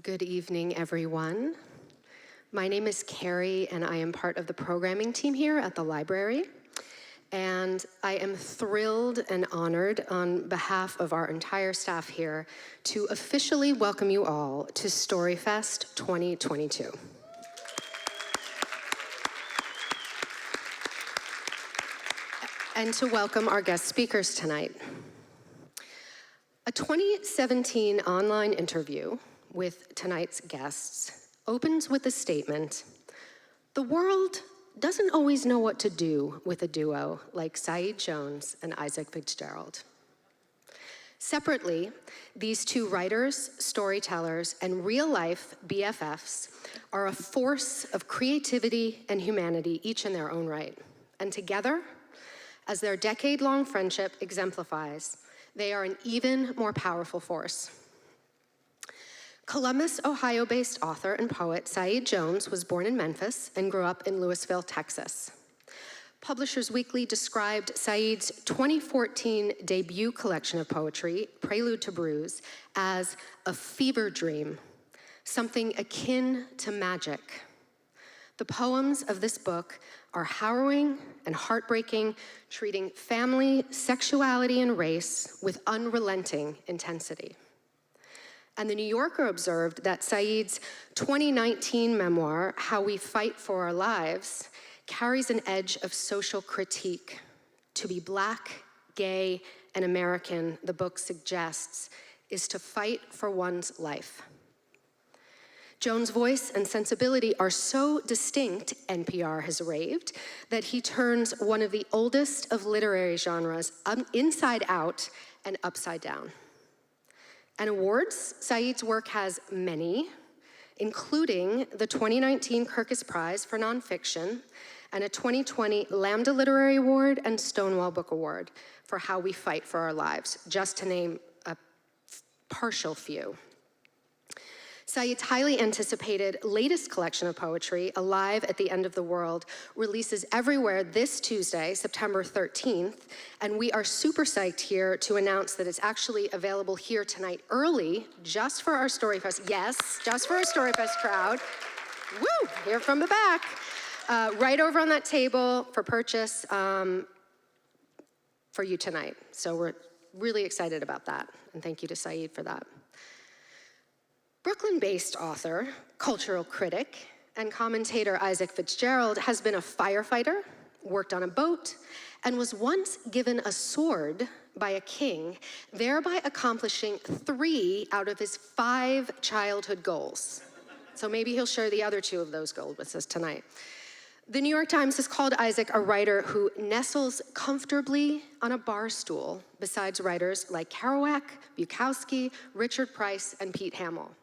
Good evening, everyone. My name is Carrie, and I am part of the programming team here at the library. And I am thrilled and honored on behalf of our entire staff here to officially welcome you all to StoryFest 2022. And to welcome our guest speakers tonight. A 2017 online interview with tonight's guests opens with the statement, "The world doesn't always know what to do with a duo like Saeed Jones and Isaac Fitzgerald." Separately, these two writers, storytellers, and real-life BFFs are a force of creativity and humanity, each in their own right. And together, as their decade-long friendship exemplifies, they are an even more powerful force. Columbus, Ohio-based author and poet Saeed Jones was born in Memphis and grew up in Louisville, Texas. Publishers Weekly described Saeed's 2014 debut collection of poetry, Prelude to Bruise, as a fever dream, something akin to magic. The poems of this book are harrowing and heartbreaking, treating family, sexuality, and race with unrelenting intensity. And the New Yorker observed that Saeed's 2019 memoir, How We Fight for Our Lives, carries an edge of social critique. To be Black, gay, and American, the book suggests, is to fight for one's life. Jones' voice and sensibility are so distinct, NPR has raved, that he turns one of the oldest of literary genres inside out and upside down. And awards, Saeed's work has many, including the 2019 Kirkus Prize for Nonfiction and a 2020 Lambda Literary Award and Stonewall Book Award for How We Fight for Our Lives, just to name a partial few. Saeed's highly anticipated latest collection of poetry, Alive at the End of the World, releases everywhere this Tuesday, September 13th, and we are super psyched here to announce that it's actually available here tonight early, just for our StoryFest, yes, just for our StoryFest crowd. Woo, here from the back. Right over on that table for purchase for you tonight. So we're really excited about that, and thank you to Saeed for that. Brooklyn-based author, cultural critic, and commentator Isaac Fitzgerald has been a firefighter, worked on a boat, and was once given a sword by a king, thereby accomplishing 3 out of his 5 childhood goals. So maybe he'll share the other 2 of those goals with us tonight. The New York Times has called Isaac a writer who nestles comfortably on a bar stool beside writers like Kerouac, Bukowski, Richard Price, and Pete Hamill.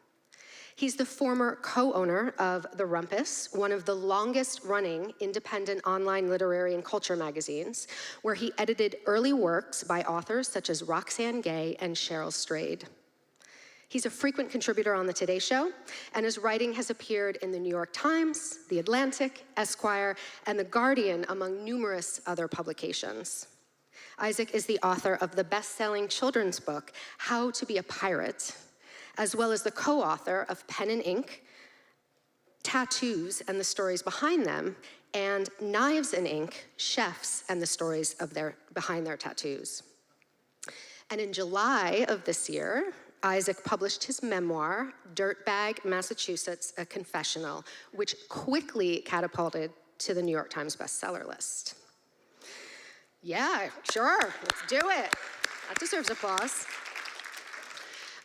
He's the former co-owner of The Rumpus, one of the longest-running independent online literary and culture magazines, where he edited early works by authors such as Roxane Gay and Cheryl Strayed. He's a frequent contributor on The Today Show, and his writing has appeared in The New York Times, The Atlantic, Esquire, and The Guardian, among numerous other publications. Isaac is the author of the best-selling children's book, How to Be a Pirate, as well as the co-author of Pen and Ink, Tattoos and the Stories Behind Them, and Knives and Ink, Chefs and the Stories of behind their tattoos. And in July of this year, Isaac published his memoir, Dirtbag, Massachusetts, A Confessional, which quickly catapulted to the New York Times bestseller list. Yeah, sure, let's do it. That deserves applause.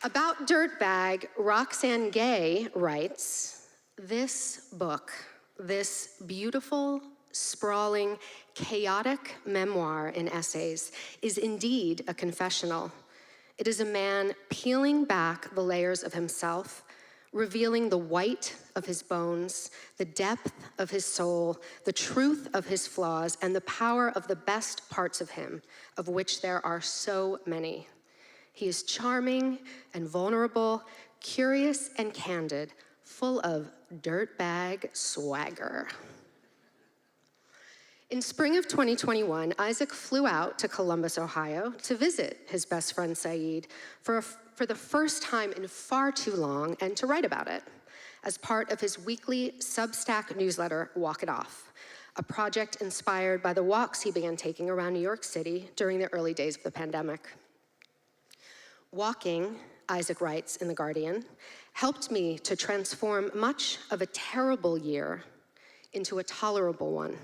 About Dirtbag, Roxane Gay writes, "This book, this beautiful, sprawling, chaotic memoir in essays is indeed a confessional. It is a man peeling back the layers of himself, revealing the white of his bones, the depth of his soul, the truth of his flaws, and the power of the best parts of him, of which there are so many. He is charming and vulnerable, curious and candid, full of dirtbag swagger." In spring of 2021, Isaac flew out to Columbus, Ohio to visit his best friend Syed for the first time in far too long and to write about it as part of his weekly Substack newsletter, Walk It Off, a project inspired by the walks he began taking around New York City during the early days of the pandemic. Walking, Isaac writes in The Guardian, helped me to transform much of a terrible year into a tolerable one.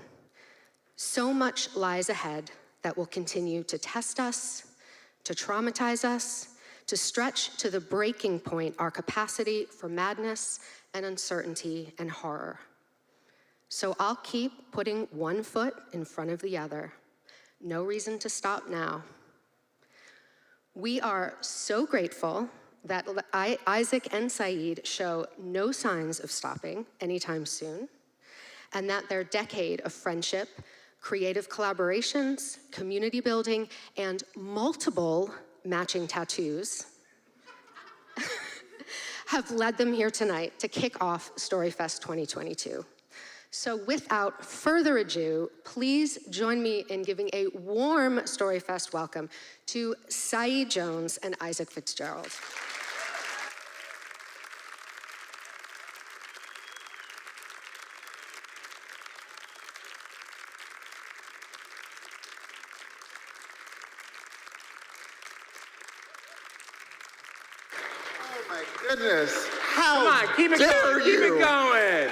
So much lies ahead that will continue to test us, to traumatize us, to stretch to the breaking point our capacity for madness and uncertainty and horror. So I'll keep putting one foot in front of the other. No reason to stop now. We are so grateful that Isaac and Saeed show no signs of stopping anytime soon, and that their decade of friendship, creative collaborations, community building, and multiple matching tattoos have led them here tonight to kick off StoryFest 2022. So without further ado, please join me in giving a warm StoryFest welcome to Saeed Jones and Isaac Fitzgerald. Goodness, Come on, keep it going, keep it going.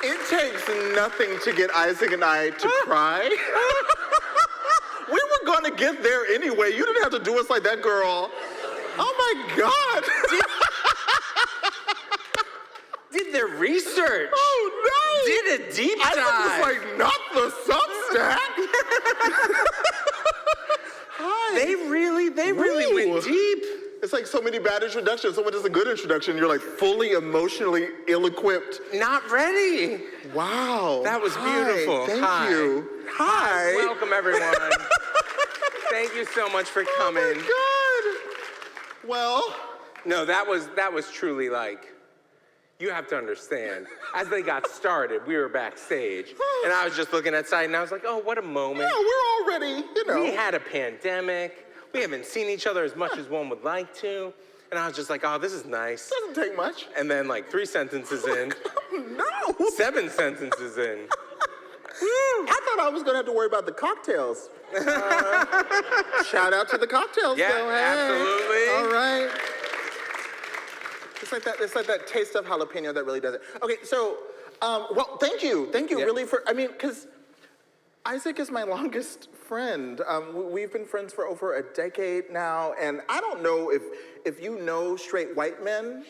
It takes nothing to get Isaac and I to cry. We were gonna get there anyway. You didn't have to do us like that, girl. Oh my God. Did their research. Oh no. Did a deep dive. I was like, not the Substack. Hi. They really went deep. It's like so many bad introductions. Someone does a good introduction, you're like fully emotionally ill-equipped. Not ready. Wow. That was beautiful. Thank you. Hi. Welcome, everyone. Thank you so much for coming. Oh my God. Well. No, that was truly like, you have to understand, as they got started, we were backstage, and I was just looking at Syed, and I was like, oh, what a moment. Yeah, we're already, We had a pandemic. We haven't seen each other as much as one would like to. And I was just like, oh, this is nice. Doesn't take much. And then like 3 sentences in. No. 7 sentences in. I thought I was gonna have to worry about the cocktails. Shout out to the cocktails, Yeah, though. Hey. absolutely. All right. It's like that taste of jalapeno that really does it. Okay, so, well, thank you really for, because Isaac is my longest friend. We've been friends for over a decade now, and I don't know if you know straight white men.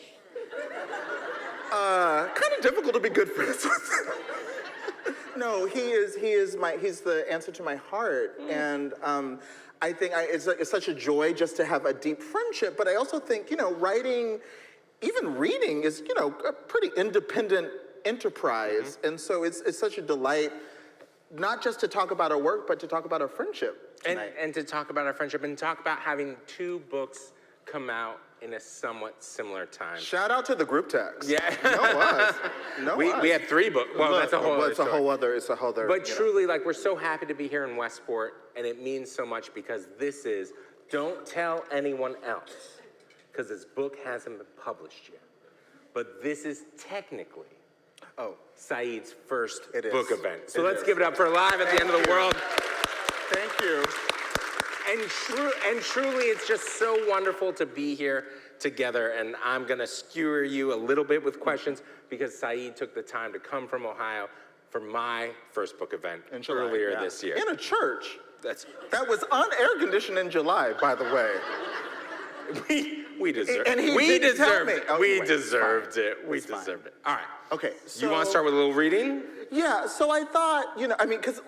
Kind of difficult to be good friends with. No, he's the answer to my heart, and I think it's such a joy just to have a deep friendship. But I also think writing, even reading, is a pretty independent enterprise, and so it's such a delight. Not just to talk about our work, but to talk about our friendship tonight. And to talk about our friendship and talk about having 2 books come out in a somewhat similar time. Shout out to the group text. Yeah. We had 3 books. Well, that's a whole other story. It's a whole other. But truly, like, we're so happy to be here in Westport, and it means so much because this is Don't Tell Anyone Else, because this book hasn't been published yet. But this is technically Saeed's first book event. So let's give it up for Live at the End of the World. Thank you. And truly, it's just so wonderful to be here together. And I'm gonna skewer you a little bit with questions because Saeed took the time to come from Ohio for my first book event earlier this year. In a church. That was air conditioned in July, by the way. We deserved it. And We didn't tell deserved me. it. Oh, We wait, deserved it. We It's fine. deserved it. All right. Okay, so... You want to start with a little reading? Yeah, so I thought, because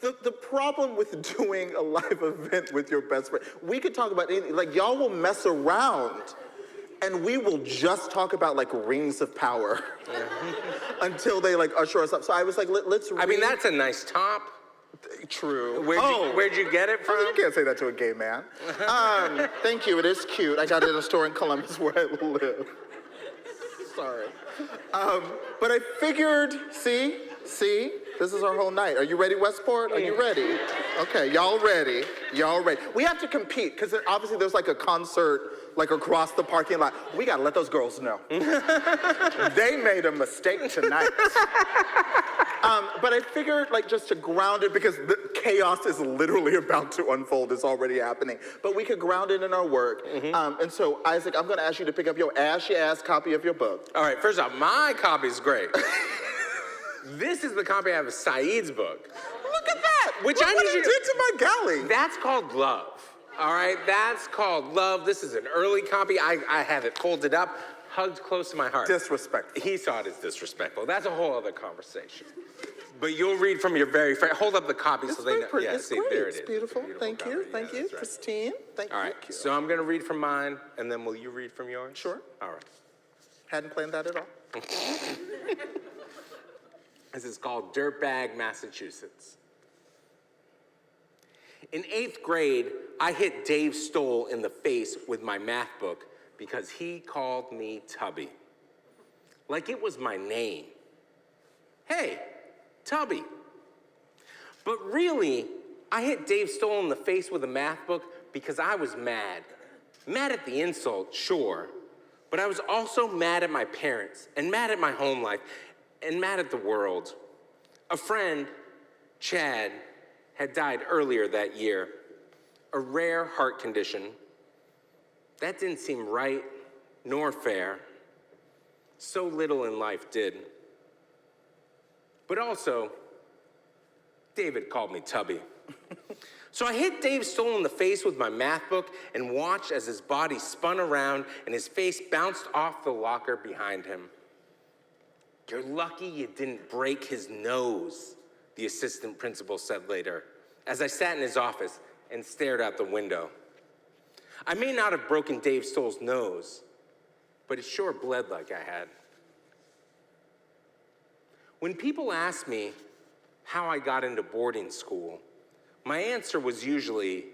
the problem with doing a live event with your best friend, we could talk about anything. Like, y'all will mess around, and we will just talk about, like, rings of power until they, like, usher us up. So I was like, let's read. I mean, that's a nice top. True. Where'd you get it from? You can't say that to a gay man. Thank you, it is cute. I got it in a store in Columbus where I live. sorry. But I figured, see, this is our whole night. Are you ready, Westport? Are you ready? Okay, y'all ready. We have to compete, because obviously there's like a concert like across the parking lot. We gotta let those girls know. They made a mistake tonight. But I figured like just to ground it, because the chaos is literally about to unfold, it's already happening. But we could ground it in our work. And so Isaac, I'm gonna ask you to pick up your ashy-ass copy of your book. All right, first off, my copy's great. This is the copy I have of Saeed's book. Look at that! Which Look I what need he you did to my galley. That's called love. All right, that's called love. This is an early copy. I have it folded up, hugged close to my heart. Disrespectful. He saw it as disrespectful. That's a whole other conversation. But you'll read from your very first. Hold up the copy so they know. Pretty. Yeah, it's see, great. there it It's is. beautiful. It's a Thank you. copy. Thank Yeah, you. that's right. Pristine. Thank All you. right, so I'm gonna read from mine, and then will you read from yours? Sure. All right. Hadn't planned that at all. This is called Dirtbag, Massachusetts. In 8th grade, I hit Dave Stoll in the face with my math book because he called me Tubby. Like it was my name. Hey, Tubby. But really, I hit Dave Stoll in the face with a math book because I was mad. Mad at the insult, sure, but I was also mad at my parents and mad at my home life and mad at the world. A friend, Chad, had died earlier that year, a rare heart condition. That didn't seem right nor fair. So little in life did. But also, David called me Tubby. So I hit Dave Stoll in the face with my math book and watched as his body spun around and his face bounced off the locker behind him. You're lucky you didn't break his nose, the assistant principal said later, as I sat in his office and stared out the window. I may not have broken Dave Stoll's nose, but it sure bled like I had. When people ask me how I got into boarding school, my answer was usually,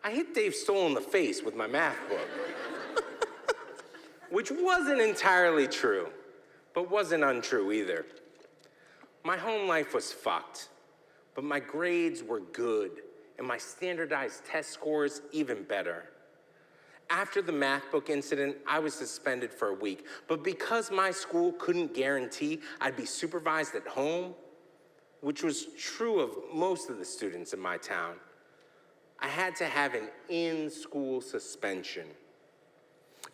I hit Dave Stoll in the face with my math book. Which wasn't entirely true, but wasn't untrue either. My home life was fucked, but my grades were good, and my standardized test scores even better. After the math book incident, I was suspended for a week, but because my school couldn't guarantee I'd be supervised at home, which was true of most of the students in my town, I had to have an in-school suspension.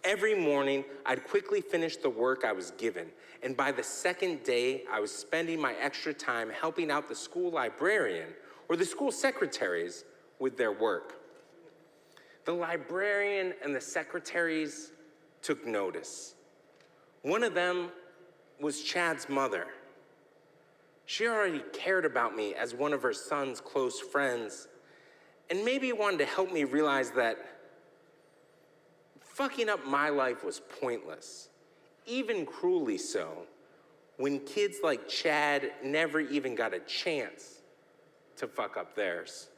Every morning, I'd quickly finish the work I was given, and by the second day, I was spending my extra time helping out the school librarian or the school secretaries with their work. The librarian and the secretaries took notice. One of them was Chad's mother. She already cared about me as one of her son's close friends, and maybe wanted to help me realize that fucking up my life was pointless, even cruelly so, when kids like Chad never even got a chance to fuck up theirs.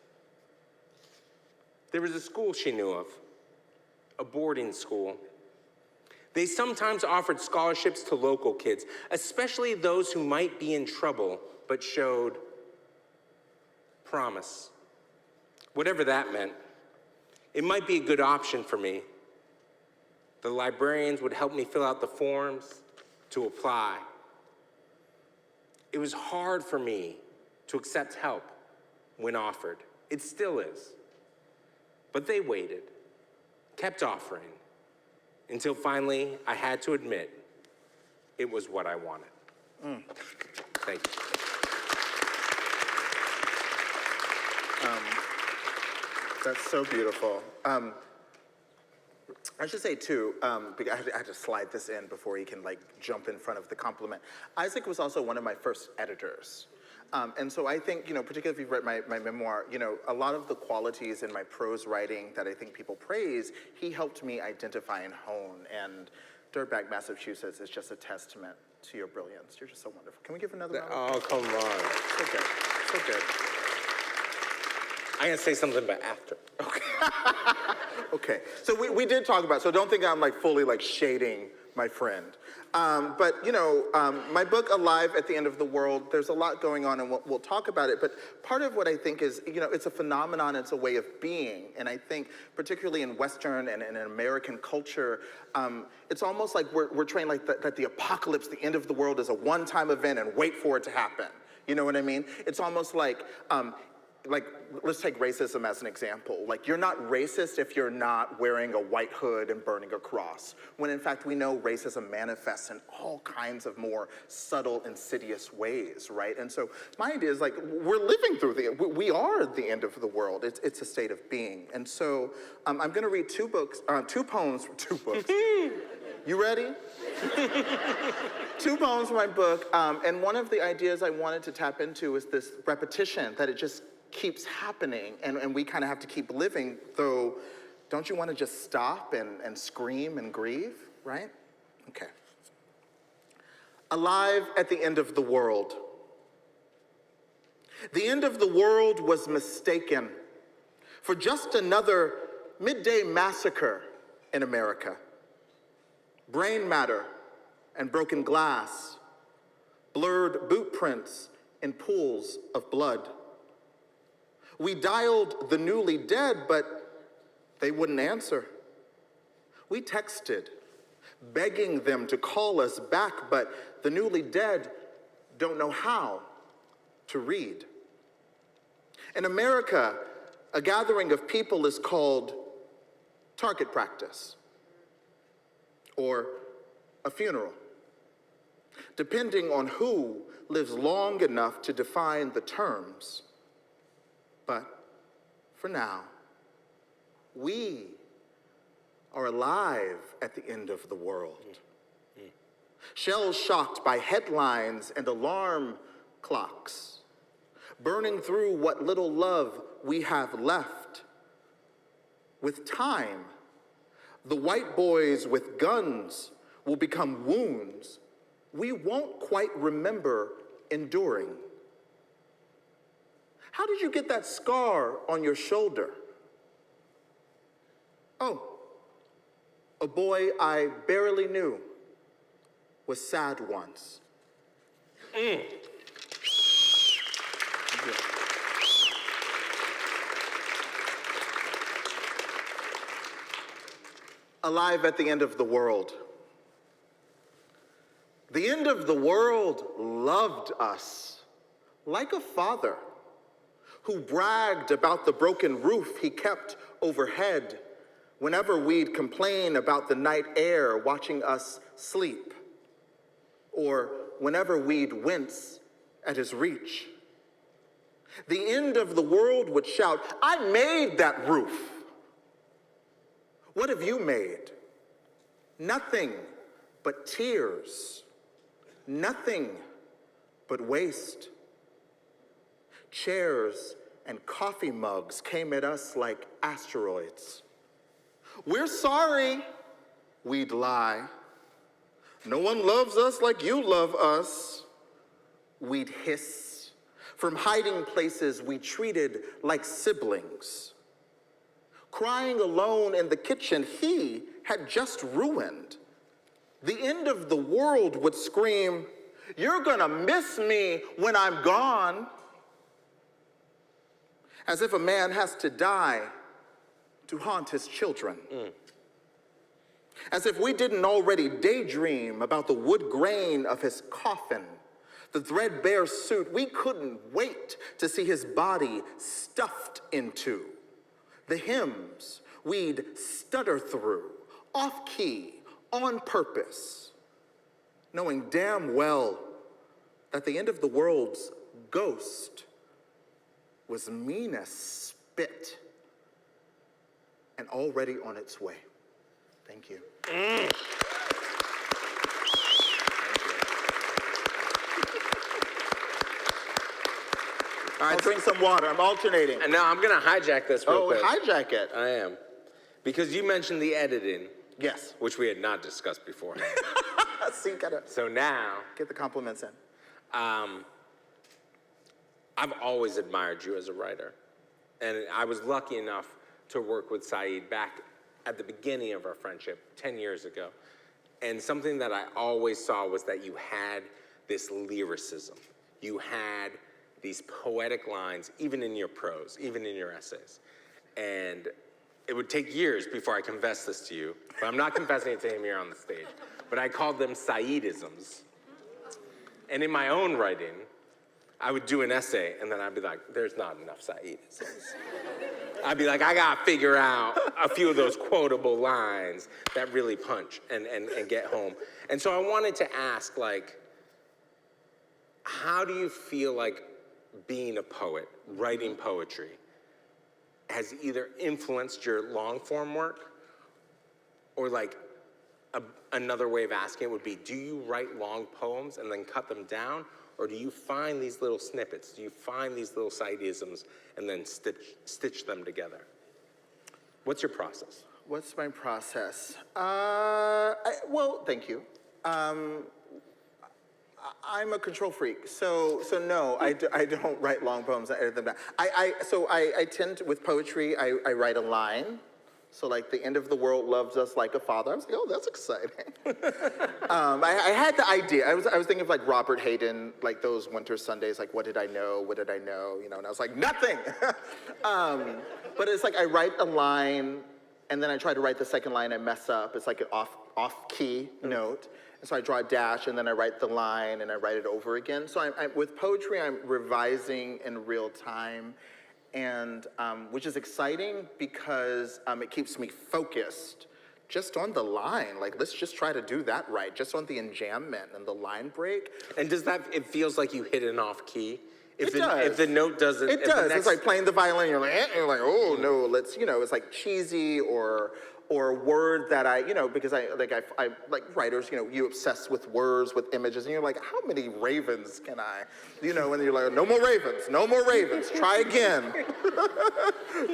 There was a school she knew of, a boarding school. They sometimes offered scholarships to local kids, especially those who might be in trouble, but showed promise. Whatever that meant, it might be a good option for me. The librarians would help me fill out the forms to apply. It was hard for me to accept help when offered. It still is. But they waited, kept offering, until finally I had to admit it was what I wanted. Thank you. That's so beautiful. I should say too, because I had to slide this in before he can like jump in front of the compliment. Isaac was also one of my first editors. And so I think, particularly if you've read my memoir, a lot of the qualities in my prose writing that I think people praise, he helped me identify and hone. And Dirtbag, Massachusetts is just a testament to your brilliance. You're just so wonderful. Can we give another round? Oh, come on. So good, so good. I'm gonna say something about after. Okay, so we did talk about, so don't think I'm like fully like shading my friend. But my book, Alive at the End of the World, there's a lot going on and we'll talk about it. But part of what I think is, it's a phenomenon, it's a way of being. And I think particularly in Western and in American culture, it's almost like we're trained like that the apocalypse, the end of the world is a one-time event and wait for it to happen. You know what I mean? It's almost like let's take racism as an example. Like, you're not racist if you're not wearing a white hood and burning a cross, when in fact we know racism manifests in all kinds of more subtle, insidious ways, right? And so my idea is, like, we're living through we are the end of the world. It's a state of being. And so I'm gonna read two poems from two books. You ready? Two poems from my book, and one of the ideas I wanted to tap into is this repetition, that it just keeps happening, and we kind of have to keep living, though don't you want to just stop and scream and grieve, right? Okay. Alive at the end of the world. The end of the world was mistaken for just another midday massacre in America. Brain matter and broken glass, blurred boot prints in pools of blood. We dialed the newly dead, but they wouldn't answer. We texted, begging them to call us back, but the newly dead don't know how to read. In America, a gathering of people is called target practice or a funeral, depending on who lives long enough to define the terms. But for now, we are alive at the end of the world. Shell-shocked by headlines and alarm clocks, burning through what little love we have left. With time, the white boys with guns will become wounds we won't quite remember enduring. How did you get that scar on your shoulder? Oh, a boy I barely knew was sad once. Alive at the end of the world. The end of the world loved us like a father who bragged about the broken roof he kept overhead whenever we'd complain about the night air watching us sleep, or whenever we'd wince at his reach. The end of the world would shout, "I made that roof." What have you made? Nothing but tears. Nothing but waste. Chairs and coffee mugs came at us like asteroids. "We're sorry," we'd lie. "No one loves us like you love us," we'd hiss. From hiding places we treated like siblings. Crying alone in the kitchen he had just ruined. The end of the world would scream, "You're gonna miss me when I'm gone." As if a man has to die to haunt his children. As if we didn't already daydream about the wood grain of his coffin, the threadbare suit we couldn't wait to see his body stuffed into, the hymns we'd stutter through, off key, on purpose, knowing damn well that the end of the world's ghost was mean as spit and already on its way. Thank you. All right, drink some water. I'm alternating. And now I'm gonna hijack this real quick. Hijack it. I am. Because you mentioned the editing. Yes. Which we had not discussed before. See, gotta So now, get the compliments in. I've always admired you as a writer. And I was lucky enough to work with Syed back at the beginning of our friendship 10 years ago. And something that I always saw was that you had this lyricism. You had these poetic lines, even in your prose, even in your essays. And it would take years before I confessed this to you, but I'm not confessing it to him here on the stage. But I called them Saeedisms. And in my own writing, I would do an essay, and then I'd be like, there's not enough Saeedisms. I'd be like, I gotta figure out a few of those quotable lines that really punch and get home. And so I wanted to ask, like, how do you feel like being a poet, writing poetry, has either influenced your long form work, or like another way of asking it would be, do you write long poems and then cut them down, or do you find these little snippets? Do you find these little Saeedisms and then stitch them together? What's your process? What's my process? Well, thank you. I'm a control freak, so no, I don't write long poems. I edit them down. I tend to, with poetry, I write a line. So like, the end of the world loves us like a father. I was like, oh, that's exciting. I had the idea. I was thinking of like Robert Hayden, like those winter Sundays, like what did I know? What did I know? You know, and I was like, nothing. But it's like I write a line, and then I try to write the second line, I mess up. It's like an off-key note. And so I draw a dash, and then I write the line, and I write it over again. So with poetry, I'm revising in real time, and which is exciting because it keeps me focused just on the line. Like, let's just try to do that right, just on the enjambment and the line break. And does that, it feels like you hit an off key? It does. If the note doesn't. It does. It's like playing the violin, you're like, oh no, let's, you know, it's like cheesy or a word that I, you know, because I like writers, you know, you obsess with words, with images, and you're like, how many ravens can I, you know, and you're like, no more ravens, try again.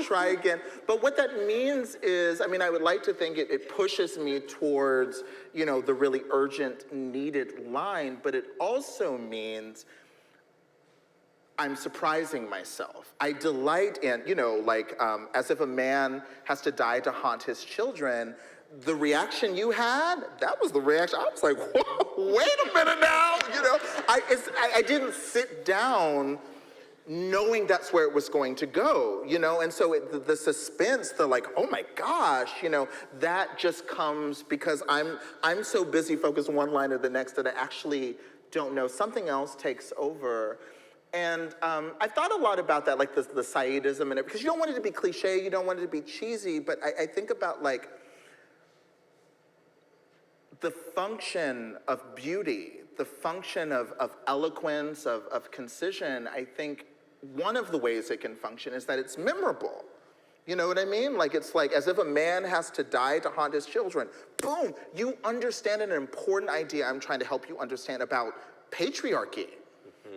Try again. But what that means is, I mean, I would like to think it pushes me towards, you know, the really urgent, needed line, but it also means I'm surprising myself. I delight in, you know, like, as if a man has to die to haunt his children. The reaction you had, that was the reaction. I was like, whoa, wait a minute now, you know? I didn't sit down knowing that's where it was going to go, you know? And so the suspense, the like, oh my gosh, you know, that just comes because I'm so busy focused on one line or the next that I actually don't know. Something else takes over. And I've thought a lot about that, like the Saeedism, and it, because you don't want it to be cliche, you don't want it to be cheesy, but I think about like the function of beauty, the function of eloquence, of concision. I think one of the ways it can function is that it's memorable. You know what I mean? Like, it's like as if a man has to die to haunt his children. Boom, you understand an important idea I'm trying to help you understand about patriarchy.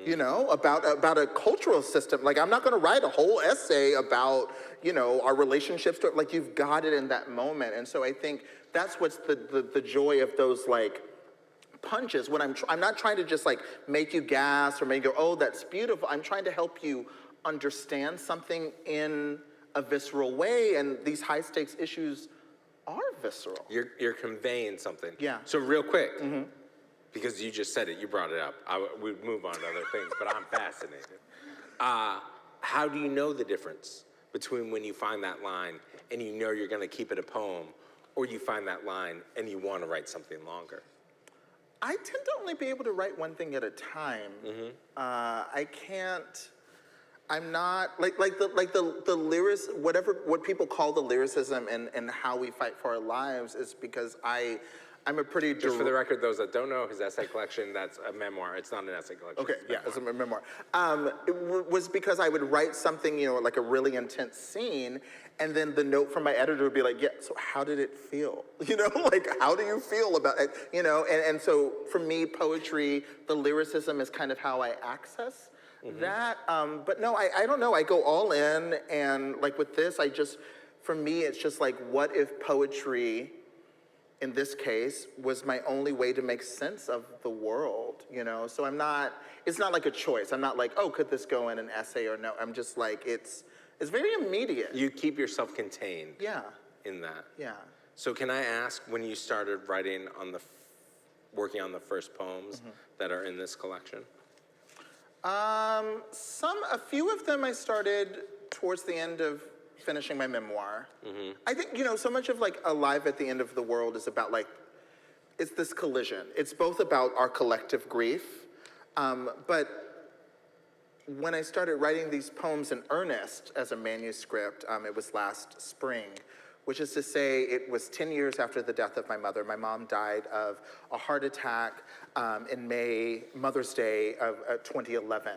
You know, about a cultural system. Like, I'm not gonna write a whole essay about, you know, our relationships to, like, you've got it in that moment. And so I think that's what's the joy of those, like, punches. When I'm not trying to just, like, make you gasp or make you go, oh, that's beautiful. I'm trying to help you understand something in a visceral way, and these high-stakes issues are visceral. You're conveying something. Yeah. So real quick, because you just said it, you brought it up. We'd move on to other things, but I'm fascinated. How do you know the difference between when you find that line and you know you're gonna keep it a poem, or you find that line and you wanna write something longer? I tend to only be able to write one thing at a time. I can't, I'm not, like the lyrics, what people call the lyricism and how we fight for our lives is because I'm a pretty... Just for the record, those that don't know, his essay collection, that's a memoir. It's not an essay collection. Okay, yeah, it's a memoir. It was because I would write something, you know, like a really intense scene, and then the note from my editor would be like, yeah, so how did it feel? You know, like, how do you feel about it? You know, and so for me, poetry, the lyricism is kind of how I access that. But no, I don't know. I go all in, and like with this, for me, it's just like, what if poetry, in this case, was my only way to make sense of the world, you know? So it's not like a choice. I'm not like, oh, could this go in an essay or no? I'm just like, it's very immediate. You keep yourself contained. Yeah. In that. Yeah. So can I ask, when you started writing on the working on the first poems that are in this collection? A few of them I started towards the end of finishing my memoir. I think, so much of like Alive at the End of the World is about like, it's this collision. It's both about our collective grief, but when I started writing these poems in earnest as a manuscript, it was last spring, which is to say it was 10 years after the death of my mother. My mom died of a heart attack in Mother's Day of 2011.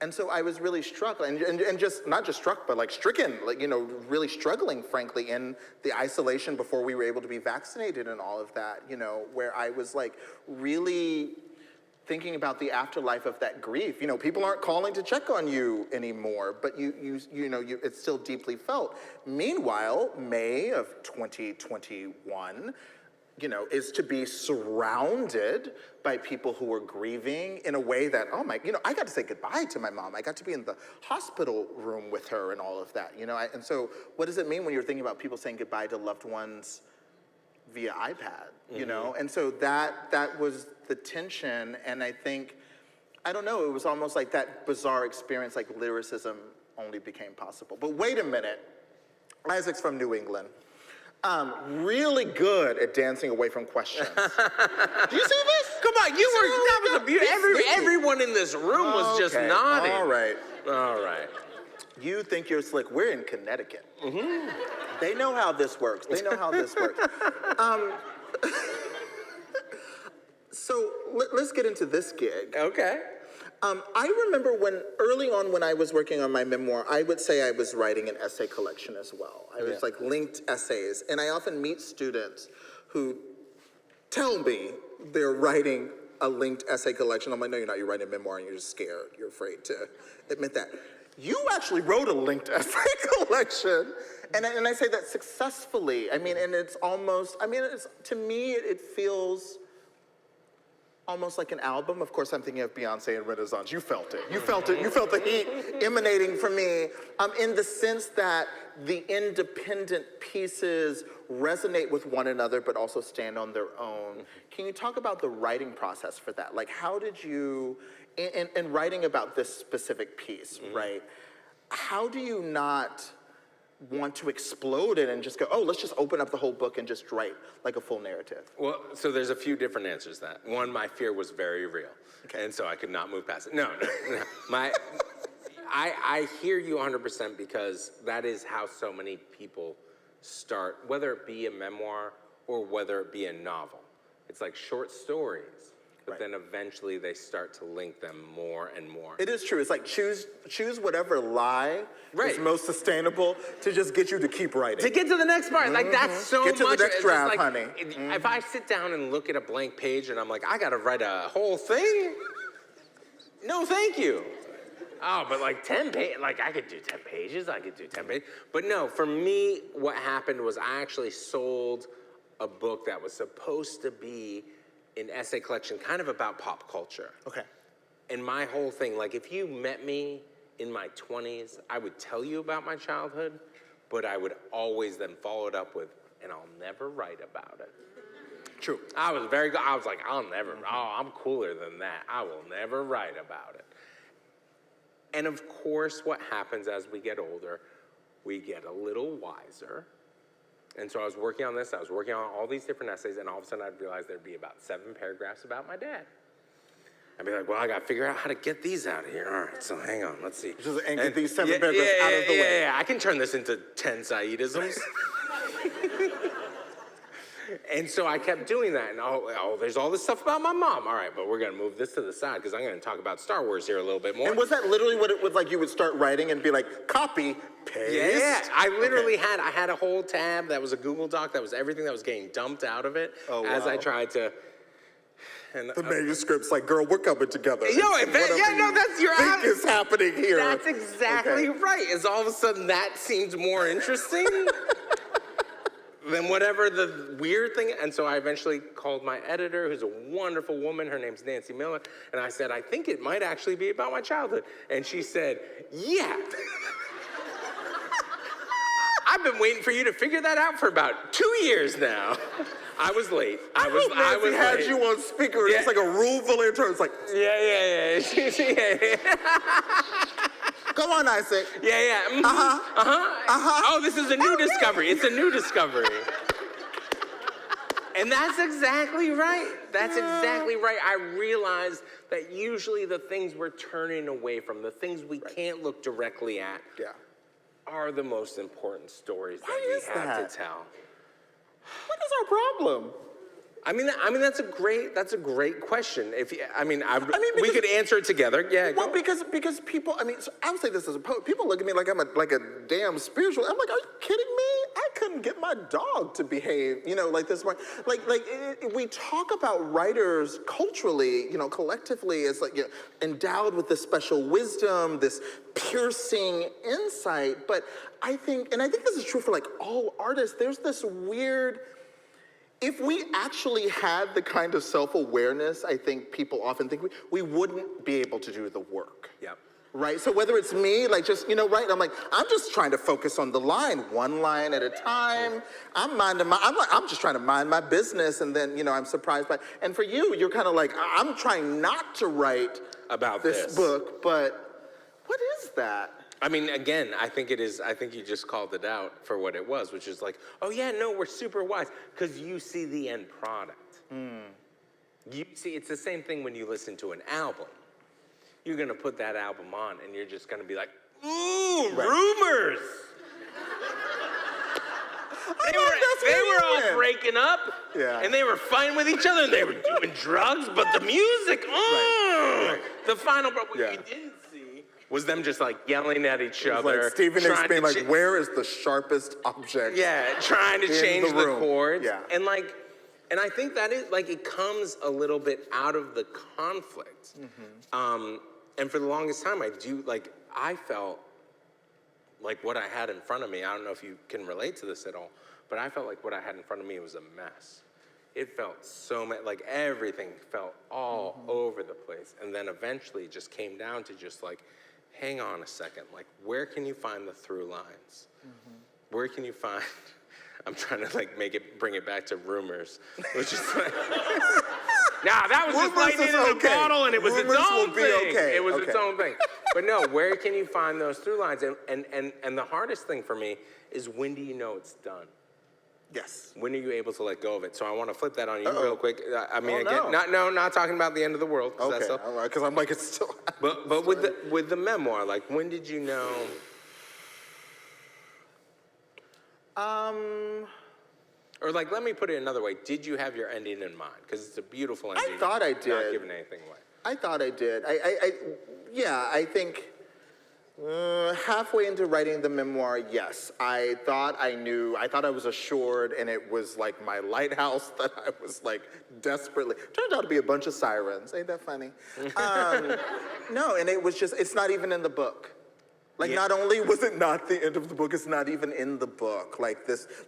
And so I was really struggling, and just, not just struck, but like stricken, like, really struggling, frankly, in the isolation before we were able to be vaccinated and all of that, where I was like really thinking about the afterlife of that grief. People aren't calling to check on you anymore, but it's still deeply felt. Meanwhile, May of 2021, is to be surrounded by people who are grieving in a way that, I got to say goodbye to my mom. I got to be in the hospital room with her and all of that, and so what does it mean when you're thinking about people saying goodbye to loved ones via iPad, And so that was the tension, and I think, I don't know, it was almost like that bizarre experience, like lyricism only became possible. But wait a minute, Isaac's from New England. Really good at dancing away from questions. Do you see this? Come on, that was a beautiful, everyone in this room was just nodding. All right. You think you're slick. We're in Connecticut. They know how this works. So let's get into this gig. Okay. I remember early on when I was working on my memoir, I would say I was writing an essay collection as well. I was like linked essays. And I often meet students who tell me they're writing a linked essay collection. I'm like, no, you're not. You're writing a memoir and you're just scared. You're afraid to admit that. You actually wrote a linked essay collection. And I say that successfully. And it's almost, to me, it feels almost like an album. Of course, I'm thinking of Beyonce and Renaissance. You felt it. You felt the heat emanating from me, in the sense that the independent pieces resonate with one another, but also stand on their own. Can you talk about the writing process for that? Like, how did you, in writing about this specific piece, right? How do you not want to explode it and just go, let's just open up the whole book and just write like a full narrative? Well, so there's a few different answers to that. One, my fear was very real. Okay. And so I could not move past it. No. I hear you 100% because that is how so many people start, whether it be a memoir or whether it be a novel. It's like short stories. But then eventually they start to link them more and more. It is true. It's like choose whatever lie is most sustainable to just get you to keep writing. To get to the next part. Like, that's so much. Get to the next draft, like, honey. If I sit down and look at a blank page and I'm like, I got to write a whole thing? No, thank you. Oh, but like 10 pages, like I could do 10 pages. But no, for me, what happened was I actually sold a book that was supposed to be an essay collection kind of about pop culture. Okay. And my whole thing, like if you met me in my 20s, I would tell you about my childhood, but I would always then follow it up with, and I'll never write about it. True. I was like, I'm cooler than that. I will never write about it. And of course, what happens as we get older, we get a little wiser. And so I was working on this, I was working on all these different essays, and all of a sudden I'd realize there'd be about 7 paragraphs about my dad. I'd be like, well, I gotta figure out how to get these out of here. All right, so hang on, let's see. And get these 7 paragraphs out of the way. Yeah, I can turn this into 10 Saeedisms. And so I kept doing that, and there's all this stuff about my mom. All right, but we're gonna move this to the side, because I'm gonna talk about Star Wars here a little bit more. And was that literally what it was like? You would start writing and be like, copy, paste? Yeah, I literally had a whole tab that was a Google Doc that was everything that was getting dumped out of it as I tried to. And, the manuscript's like, girl, we're coming together. That's your think is happening here. That's exactly right. Is all of a sudden that seems more interesting than whatever the weird thing. And so I eventually called my editor, who's a wonderful woman. Her name's Nancy Miller. And I said, I think it might actually be about my childhood. And she said, yeah. I I've been waiting for you to figure that out for about 2 years now. I was late. I was Nancy had late. you on speaker. Yeah. It's like a Ruleville intern. It's like, Yeah. come on, Isaac. Yeah. Oh, this is a new discovery. It's a new discovery. And that's exactly right. That's exactly right. I realized that usually the things we're turning away from, the things we can't look directly at, are the most important stories that we have to tell. What is our problem? I mean that's a great question. We could answer it together. Yeah. Well, because people, so I would say this as a poet. People look at me like I'm like a damn spiritual. I'm like, are you kidding me? I couldn't get my dog to behave, like this way. We talk about writers culturally, collectively as endowed with this special wisdom, this piercing insight. But I think this is true for all artists. There's this weird. If we actually had the kind of self-awareness I think people often think we wouldn't be able to do the work. Yep. Right? So whether it's me, I'm just trying to focus on the line, one line at a time. I'm just trying to mind my business, and then, I'm surprised by, and for you, you're kind of like, I'm trying not to write about this book, but what is that? Again, I think you just called it out for what it was, which is like, oh yeah, no, we're super wise, because you see the end product. You see, it's the same thing when you listen to an album. You're gonna put that album on, and you're just gonna be like, ooh, rumors! They were all breaking up, and they were fighting with each other, and they were doing drugs, but the music, the final, but what you didn't see was them just yelling at each other. Like Stephen A. being like, where is the sharpest object? Yeah, trying to change the chords. Yeah. And I think that is, it comes a little bit out of the conflict. And for the longest time, I felt like what I had in front of me, I don't know if you can relate to this at all, but I felt like what I had in front of me was a mess. It felt so much, everything felt all over the place. And then eventually it just came down to just hang on a second, where can you find the through lines? Where can you find, I'm trying to bring it back to rumors, which is that was just lightning in a bottle, and it was its own thing. It was its own thing. But no, where can you find those through lines? And the hardest thing for me is, when do you know it's done? Yes. When are you able to let go of it? So I want to flip that on you real quick. Not talking about the end of the world. Okay, all right, because I'm like, it's still. But with the memoir, when did you know? Or let me put it another way. Did you have your ending in mind? Because it's a beautiful ending. I thought I did. Not giving anything away. I thought I did. I think halfway into writing the memoir, yes. I thought I knew. I thought I was assured, and it was my lighthouse that I was desperately. Turned out to be a bunch of sirens. Ain't that funny? No, and it was just. It's not even in the book. Not only was it not the end of the book, it's not even in the book.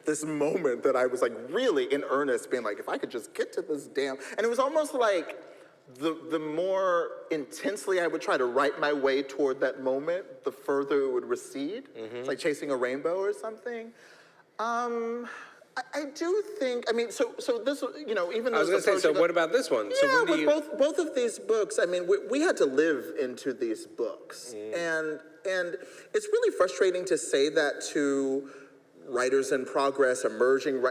This moment that I was really in earnest, being if I could just get to this damn, and it was almost the more intensely I would try to write my way toward that moment, the further it would recede. It's like chasing a rainbow or something. I do think, so this, even though I was going to say, so what about this one? Yeah, so both of these books, we had to live into these books. And it's really frustrating to say that to writers in progress, emerging,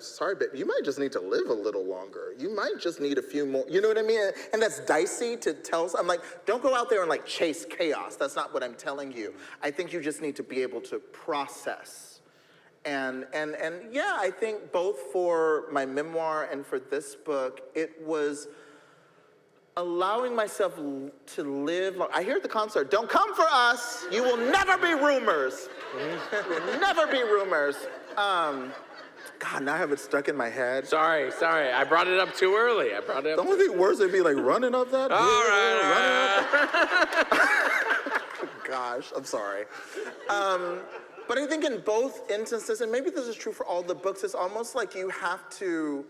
sorry, babe, you might just need to live a little longer. You might just need a few more, you know what I mean? And that's dicey to tell, I'm don't go out there and chase chaos. That's not what I'm telling you. I think you just need to be able to process. And yeah, I think both for my memoir and for this book, it was allowing myself to live. I hear at the concert, don't come for us. You will never be rumors. You will never be rumors. God, now I have it stuck in my head. Sorry. I brought it up too early. The only thing worse would be running up that. All right. Gosh, I'm sorry. But I think in both instances, and maybe this is true for all the books, it's almost like you have to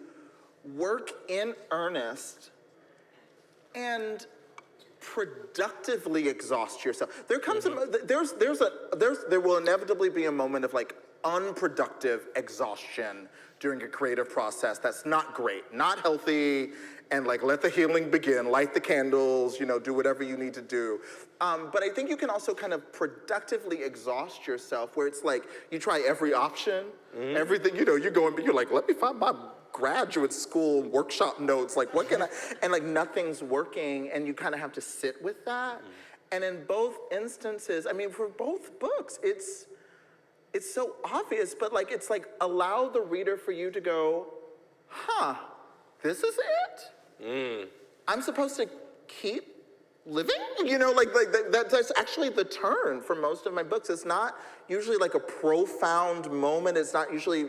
work in earnest and productively exhaust yourself. There comes there will inevitably be a moment of unproductive exhaustion during a creative process that's not great, not healthy, and like let the healing begin, light the candles, you know, do whatever you need to do. But I think you can also kind of productively exhaust yourself where it's like you try every option, everything, you know, you go and you're like, let me find my graduate school workshop notes, like what can I, and like nothing's working and you kind of have to sit with that. And in both instances, I mean, for both books, it's so obvious, but like, it's like allow the reader for you to go, huh, this is it? I'm supposed to keep living? You know, like that's actually the turn for most of my books. It's not usually like a profound moment. It's not usually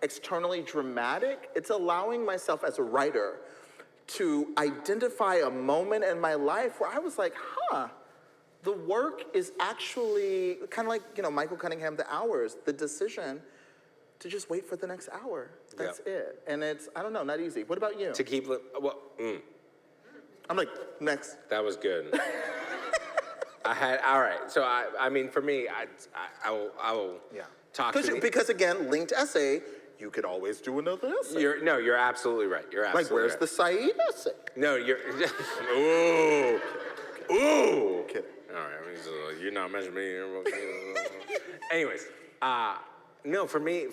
externally dramatic. It's allowing myself as a writer to identify a moment in my life where I was like, huh, the work is actually kind of like, you know, Michael Cunningham, The Hours, the decision to just wait for the next hour. That's it. And it's, I don't know, not easy. What about you? To keep, I'm like, next. That was good. All right, so I mean, for me, I will talk to Because again, linked essay, you could always do another essay. You're absolutely right. You're absolutely like, where's right. the Saeed essay? No, you're, ooh. Kidding. All right, you're not mentioning me. Anyways, no, for me,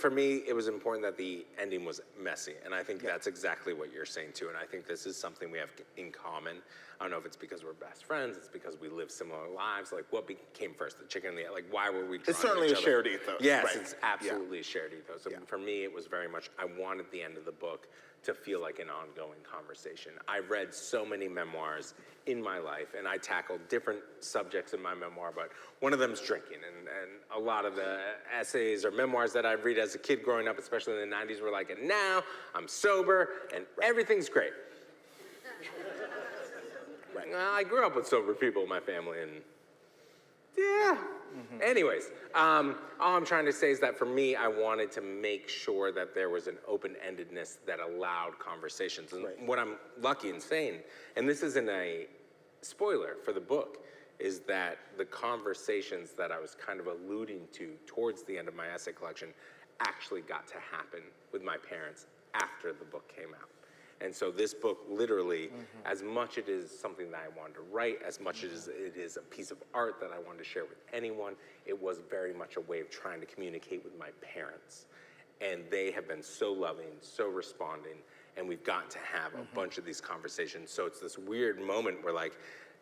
it was important that the ending was messy, and I think that's exactly what you're saying too. And I think this is something we have in common. I don't know if it's because we're best friends, it's because we live similar lives. Like, what came first, the chicken and the egg? Like, why were we? It's certainly a shared ethos. Yes, right. It's absolutely a shared ethos. And for me, it was very much. I wanted the end of the book to feel like an ongoing conversation. I read so many memoirs in my life, and I tackled different subjects in my memoir, but one of them is drinking, and a lot of the essays or memoirs that I read as a kid growing up, especially in the 90s, were like, and now I'm sober, and everything's great. Right. Well, I grew up with sober people in my family, and yeah. Anyways, all I'm trying to say is that for me, I wanted to make sure that there was an open-endedness that allowed conversations. And what I'm lucky in saying, and this isn't a spoiler for the book, is that the conversations that I was kind of alluding to towards the end of my essay collection actually got to happen with my parents after the book came out. And so this book literally, as much it is something that I wanted to write, as much as it is a piece of art that I wanted to share with anyone, it was very much a way of trying to communicate with my parents. And they have been so loving, so responding, and we've gotten to have a bunch of these conversations. So it's this weird moment where like,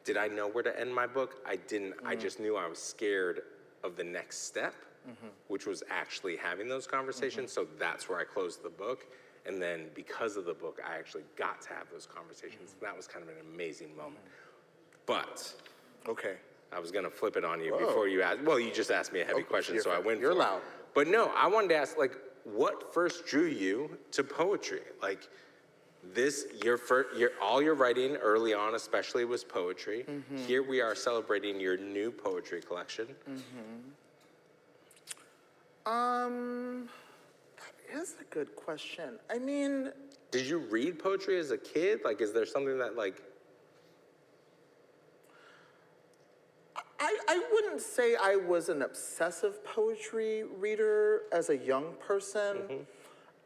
did I know where to end my book? I didn't, I just knew I was scared of the next step, which was actually having those conversations. So that's where I closed the book. And then because of the book, I actually got to have those conversations. That was kind of an amazing moment. But I was gonna flip it on you before you asked. Well, you just asked me a heavy question, so I went for it. You're loud. But no, I wanted to ask, like, what first drew you to poetry? Like, this, all your writing early on especially was poetry. Here we are celebrating your new poetry collection. That is a good question. I mean, did you read poetry as a kid? Like, is there something that like? I wouldn't say I was an obsessive poetry reader as a young person.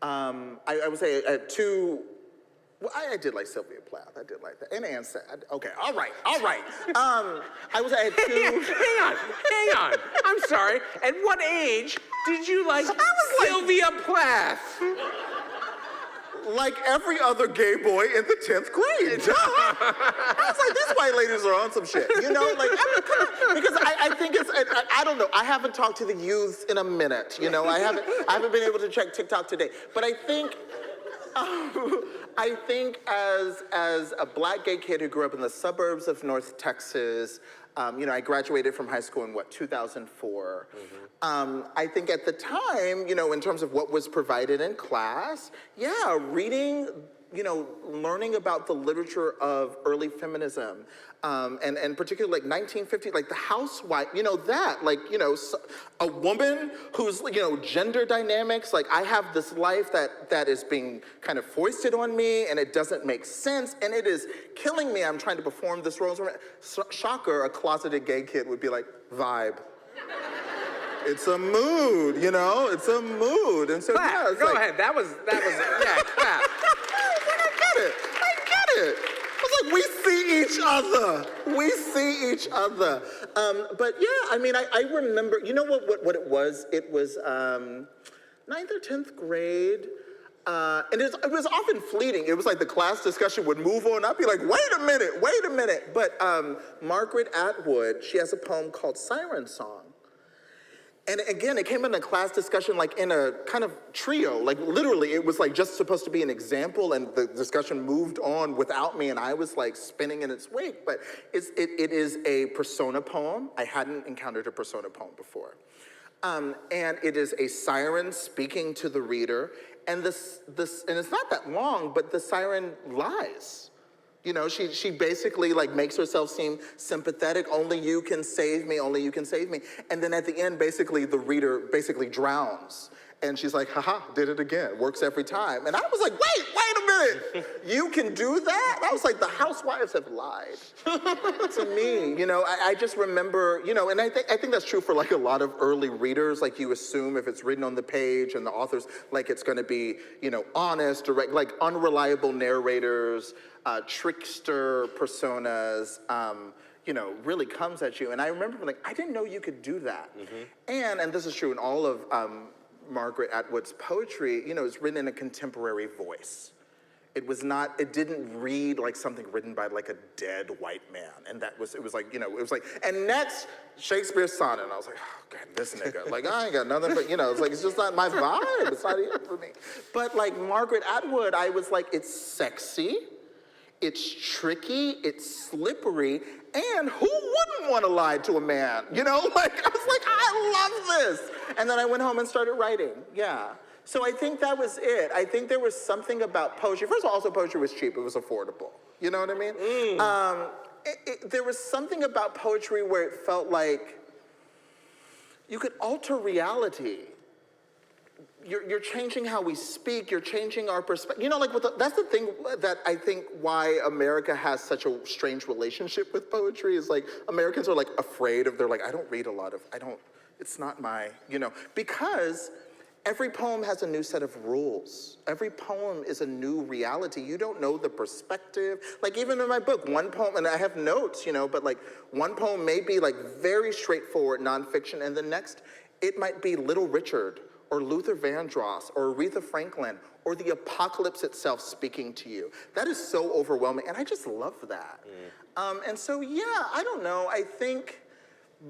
I would say I had two. Well, I did like Sylvia Plath. I did like that. And Anne said, okay, all right. I was, I had two. Hang on. I'm sorry. At what age did you like Sylvia Plath? Like every other gay boy in the 10th grade. I was like, these white ladies are on some shit. You know, like, because I think it's, I don't know. I haven't talked to the youths in a minute. You know, I haven't been able to check TikTok today. But I think as a Black gay kid who grew up in the suburbs of North Texas, you know, I graduated from high school in 2004. I think at the time, you know, in terms of what was provided in class, reading, you know, learning about the literature of early feminism, and particularly like 1950, like the housewife, you know, that, like, you know, a woman who's, you know, gender dynamics, like I have this life that is being kind of foisted on me and it doesn't make sense and it is killing me. I'm trying to perform this role. Shocker, a closeted gay kid would be like, vibe. It's a mood, you know? It's a mood. And so, Clap. yeah, it's Go like, ahead. That was, yeah, clap. I get it. It's like we see each other. We see each other. But yeah, I mean, I remember, you know what it was? It was 9th or 10th grade. And it was often fleeting. It was like the class discussion would move on. I'd be like, wait a minute. But Margaret Atwood, she has a poem called Siren Song. And again, it came in a class discussion like in a kind of trio. Like literally, it was like just supposed to be an example and the discussion moved on without me and I was like spinning in its wake. But it is a persona poem. I hadn't encountered a persona poem before. And it is a siren speaking to the reader. And this, and it's not that long, but the siren lies. You know, she basically like makes herself seem sympathetic. Only you can save me, only you can save me. And then at the end, basically the reader basically drowns. And she's like, haha, did it again. Works every time. And I was like, wait a minute. You can do that? I was like, the housewives have lied to me. You know, I just remember, you know, and I think that's true for like a lot of early readers. Like you assume if it's written on the page and the author's like it's gonna be, you know, honest, direct, like unreliable narrators, trickster personas, you know, really comes at you. And I remember like, I didn't know you could do that. Mm-hmm. And this is true in all of Margaret Atwood's poetry, you know, it's written in a contemporary voice. It didn't read like something written by like a dead white man. And it was like, you know, it was like, and next, Shakespeare's sonnet. And I was like, oh, God, this nigga. Like, I ain't got nothing but, you know, it's like, it's just not my vibe. It's not even for me. But like Margaret Atwood, I was like, it's sexy, it's tricky, it's slippery, and who wouldn't want to lie to a man? You know, like, I was like, I love this. And then I went home and started writing, yeah. So I think that was it. I think there was something about poetry. First of all, also poetry was cheap, it was affordable. You know what I mean? There was something about poetry where it felt like you could alter reality. You're changing how we speak, you're changing our perspective. You know, like, that's the thing that I think why America has such a strange relationship with poetry is like, Americans are like afraid of, they're like, I don't read a lot of, it's not my, you know, because every poem has a new set of rules. Every poem is a new reality. You don't know the perspective. Like even in my book, one poem, and I have notes, you know, but like one poem may be like very straightforward nonfiction, and the next, it might be Little Richard, or Luther Vandross, or Aretha Franklin, or the apocalypse itself speaking to you. That is so overwhelming, and I just love that. And so, yeah, I don't know, I think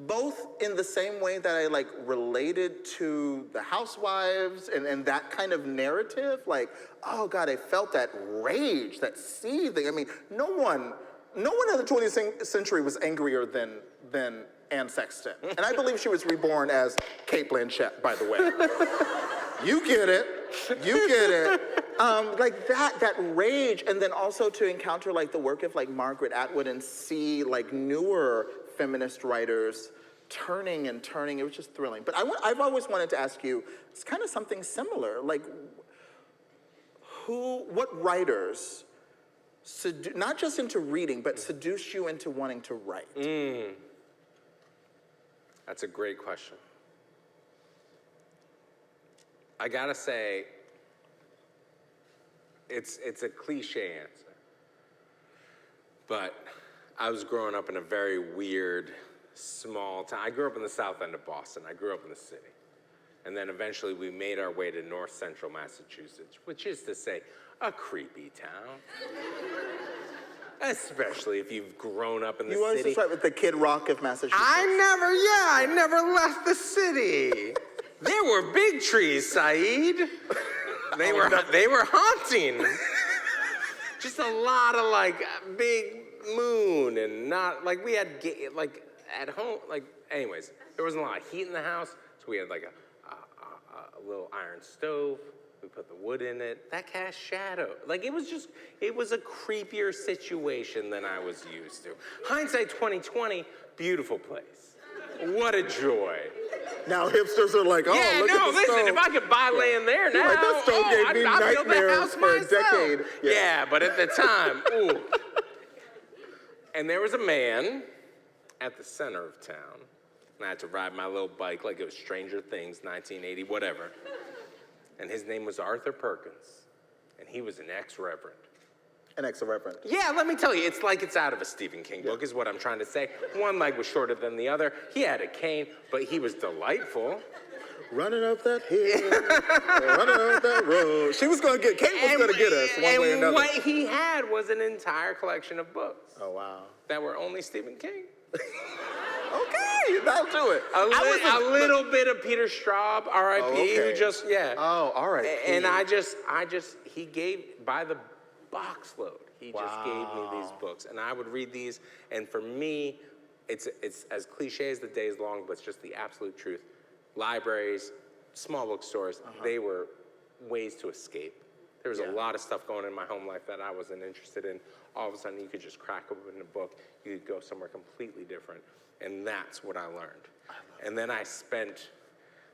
both in the same way that I like related to the housewives and that kind of narrative, like, oh God, I felt that rage, that seething. I mean, no one in the 20th century was angrier than Anne Sexton. And I believe she was reborn as Cate Blanchett, by the way. You get it. Like that rage, and then also to encounter like the work of like Margaret Atwood and see like newer feminist writers turning, it was just thrilling. But I've always wanted to ask you, it's kind of something similar, like what writers, not just into reading, but seduced you into wanting to write? That's a great question. I gotta say, it's a cliche answer, but I was growing up in a very weird, small town. I grew up in the south end of Boston. I grew up in the city. And then eventually we made our way to north central Massachusetts, which is to say, a creepy town. Especially if you've grown up in the city. You always describe it the Kid Rock of Massachusetts. I never left the city. There were big trees, Saeed. They were haunting. Just a lot of like big moon and not, like we had, like at home, like, anyways, there wasn't a lot of heat in the house, so we had like a little iron stove. We put the wood in it. That cast shadow. Like it was a creepier situation than I was used to. Hindsight 2020, beautiful place. What a joy. Now hipsters are like, oh, yeah, look at the stove. Listen, if I could buy land there now, like, that stove gave me nightmares for a decade. Yeah, but at the time, ooh. And there was a man at the center of town And I had to ride my little bike like it was Stranger Things, 1980, whatever. And his name was Arthur Perkins. And he was an ex-reverend. An ex-reverend. Yeah, let me tell you, it's like it's out of a Stephen King book, is what I'm trying to say. One leg was shorter than the other. He had a cane, but he was delightful. Running up that hill, running up that road. She was gonna get, Kate was gonna get us one way or another. And what he had was an entire collection of books. Oh, wow. That were only Stephen King. Okay, that'll do it. A little bit of Peter Straub, R.I.P., okay. who just, yeah. Oh, all right. And he gave, by the box load, he just gave me these books. And I would read these, and for me, it's as cliche as the day is long, but it's just the absolute truth. Libraries, small bookstores, they were ways to escape. There was a lot of stuff going on in my home life that I wasn't interested in. All of a sudden, you could just crack open a book. You could go somewhere completely different. And that's what I learned. And then I spent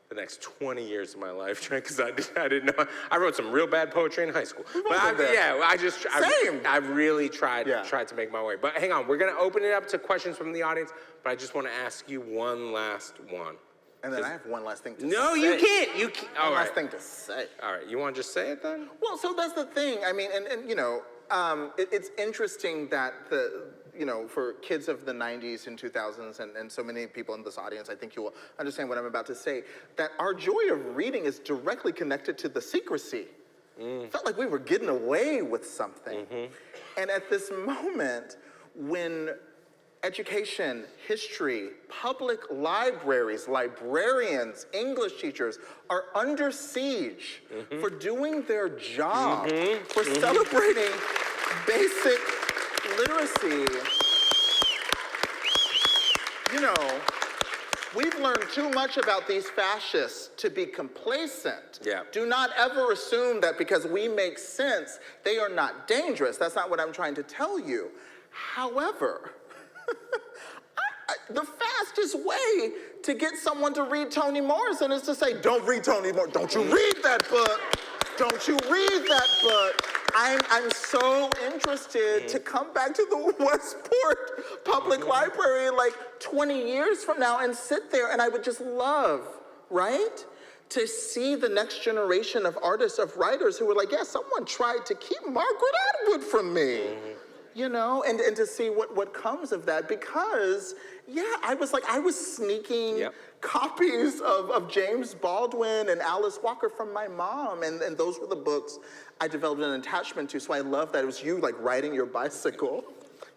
the next 20 years of my life trying, because I didn't know. I wrote some real bad poetry in high school. But I really tried to make my way. But hang on, we're going to open it up to questions from the audience, but I just want to ask you one last one. And then I have one last thing to say. No, you can't. You can't. One last thing to say. All right, you want to just say it then? Well, so that's the thing. I mean, and you know, it's interesting that for kids of the 90s and 2000s and so many people in this audience, I think you will understand what I'm about to say, that our joy of reading is directly connected to the secrecy. It felt like we were getting away with something. And at this moment, when education, history, public libraries, librarians, English teachers are under siege for doing their job, for celebrating basic literacy. You know, we've learned too much about these fascists to be complacent. Yeah. Do not ever assume that because we make sense, they are not dangerous. That's not what I'm trying to tell you. However, the fastest way to get someone to read Toni Morrison is to say, don't read Toni Morrison. Don't you read that book. Don't you read that book. I'm so interested to come back to the Westport Public Library like 20 years from now and sit there, and I would just love, right, to see the next generation of artists, of writers who were like, yeah, someone tried to keep Margaret Atwood from me. You know, and to see what comes of that, because, yeah, I was sneaking copies of James Baldwin and Alice Walker from my mom, and those were the books I developed an attachment to, so I love that it was you, like, riding your bicycle.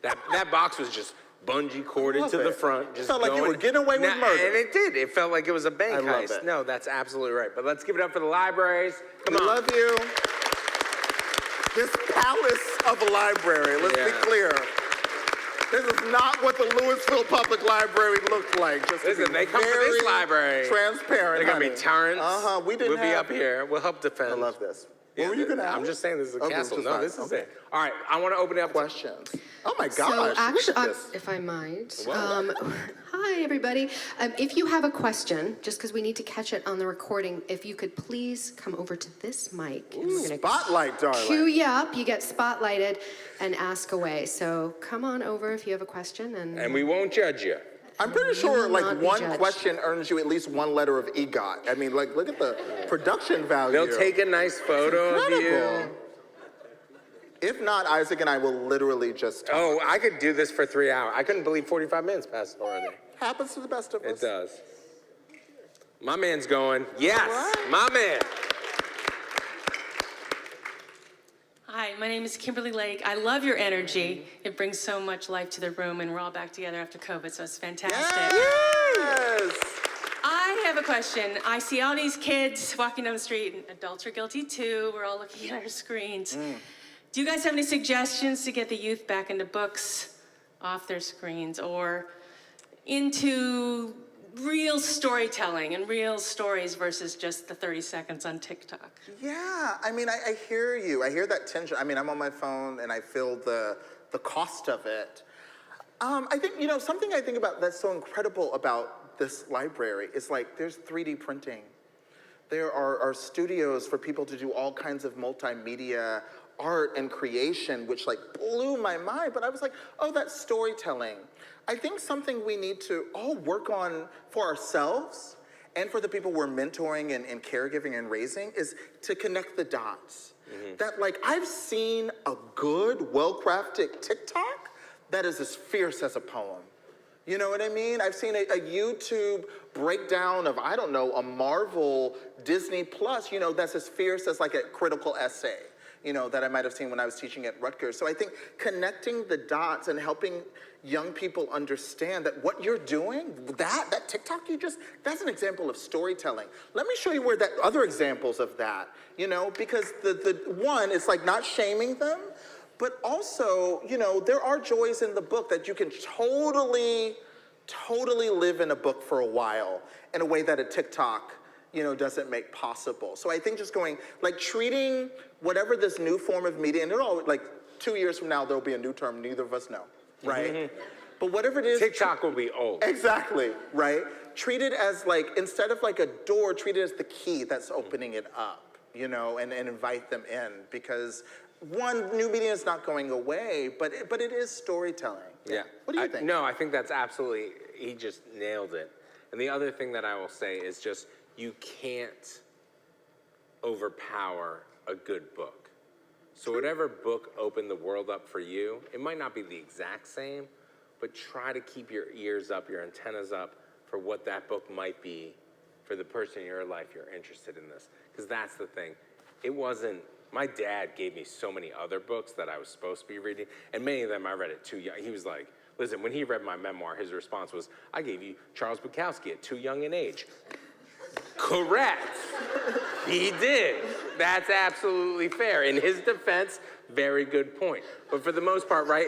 That box was just bungee corded to the front. Just felt like you were getting away with murder. And it did. It felt like it was a bank heist. No, that's absolutely right. But let's give it up for the libraries. Come on. We love you. This palace of a library, let's be clear. This is not what the Louisville Public Library looked like. Just listen, they come for this library. Transparent. They're going to be turrets. We'll be up here. We'll help defend. I love this. What were you going to ask? I'm just saying this is a castle. No, fine. this is it. All right, I want to open it up. Questions. Oh my So gosh, actually, look at this. if I might, hi everybody. If you have a question, just because we need to catch it on the recording, if you could please come over to this mic. And we're gonna Spotlight, darling. cue you up, you get spotlighted, and ask away. So come on over if you have a question. And we won't judge you. I'm pretty sure will like not be one judged. question earns you at least one letter of EGOT. I mean, like, look at the production value. They'll take a nice photo of you. Incredible. If not, Isaac and I will literally just talk. Oh, I could do this for 3 hours. I couldn't believe 45 minutes passed already. Happens to the best of us. It does. My man's going, yes, right. my man. Hi, my name is Kimberly Lake. I love your energy. It brings so much life to the room, and we're all back together after COVID, so it's fantastic. Yes! I have a question. I see all these kids walking down the street, and adults are guilty too. We're all looking at our screens. Do you guys have any suggestions to get the youth back into books, off their screens, or into real storytelling and real stories versus just the 30 seconds on TikTok? Yeah, I mean, I hear you. I hear that tension. I mean, I'm on my phone and I feel the cost of it. I think, you know, something I think about that's so incredible about this library is like there's 3D printing. There are studios for people to do all kinds of multimedia art and creation, which like blew my mind. But I was like, oh, that's storytelling. I think something we need to all work on for ourselves and for the people we're mentoring and caregiving and raising is to connect the dots. That like, I've seen a good, well-crafted TikTok that is as fierce as a poem. You know what I mean? I've seen a YouTube breakdown of, I don't know, a Marvel Disney Plus, you know, that's as fierce as like a critical essay, you know, that I might have seen when I was teaching at Rutgers. So I think connecting the dots and helping young people understand that what you're doing, that TikTok that's an example of storytelling. Let me show you where that other examples of that, you know, because the one, it's like not shaming them, but also, you know, there are joys in the book that you can totally live in a book for a while in a way that a TikTok, you know, doesn't make possible. So I think just going, like treating whatever this new form of media, and it'll like 2 years from now, there'll be a new term neither of us know, right? But whatever it is. TikTok will be old. Exactly, right? Treat it as like, instead of like a door, treat it as the key that's opening it up, you know, and invite them in because one, new media is not going away, but it is storytelling. Yeah. What do you think? No, I think that's absolutely, he just nailed it. And the other thing that I will say is just, you can't overpower a good book. So whatever book opened the world up for you, it might not be the exact same, but try to keep your ears up, your antennas up for what that book might be for the person in your life you're interested in this. Because that's the thing. It wasn't, my dad gave me so many other books that I was supposed to be reading, and many of them I read at too young. He was like, listen, when he read my memoir, his response was, I gave you Charles Bukowski at too young an age. Correct. He did. That's absolutely fair. In his defense, very good point. But for the most part, right,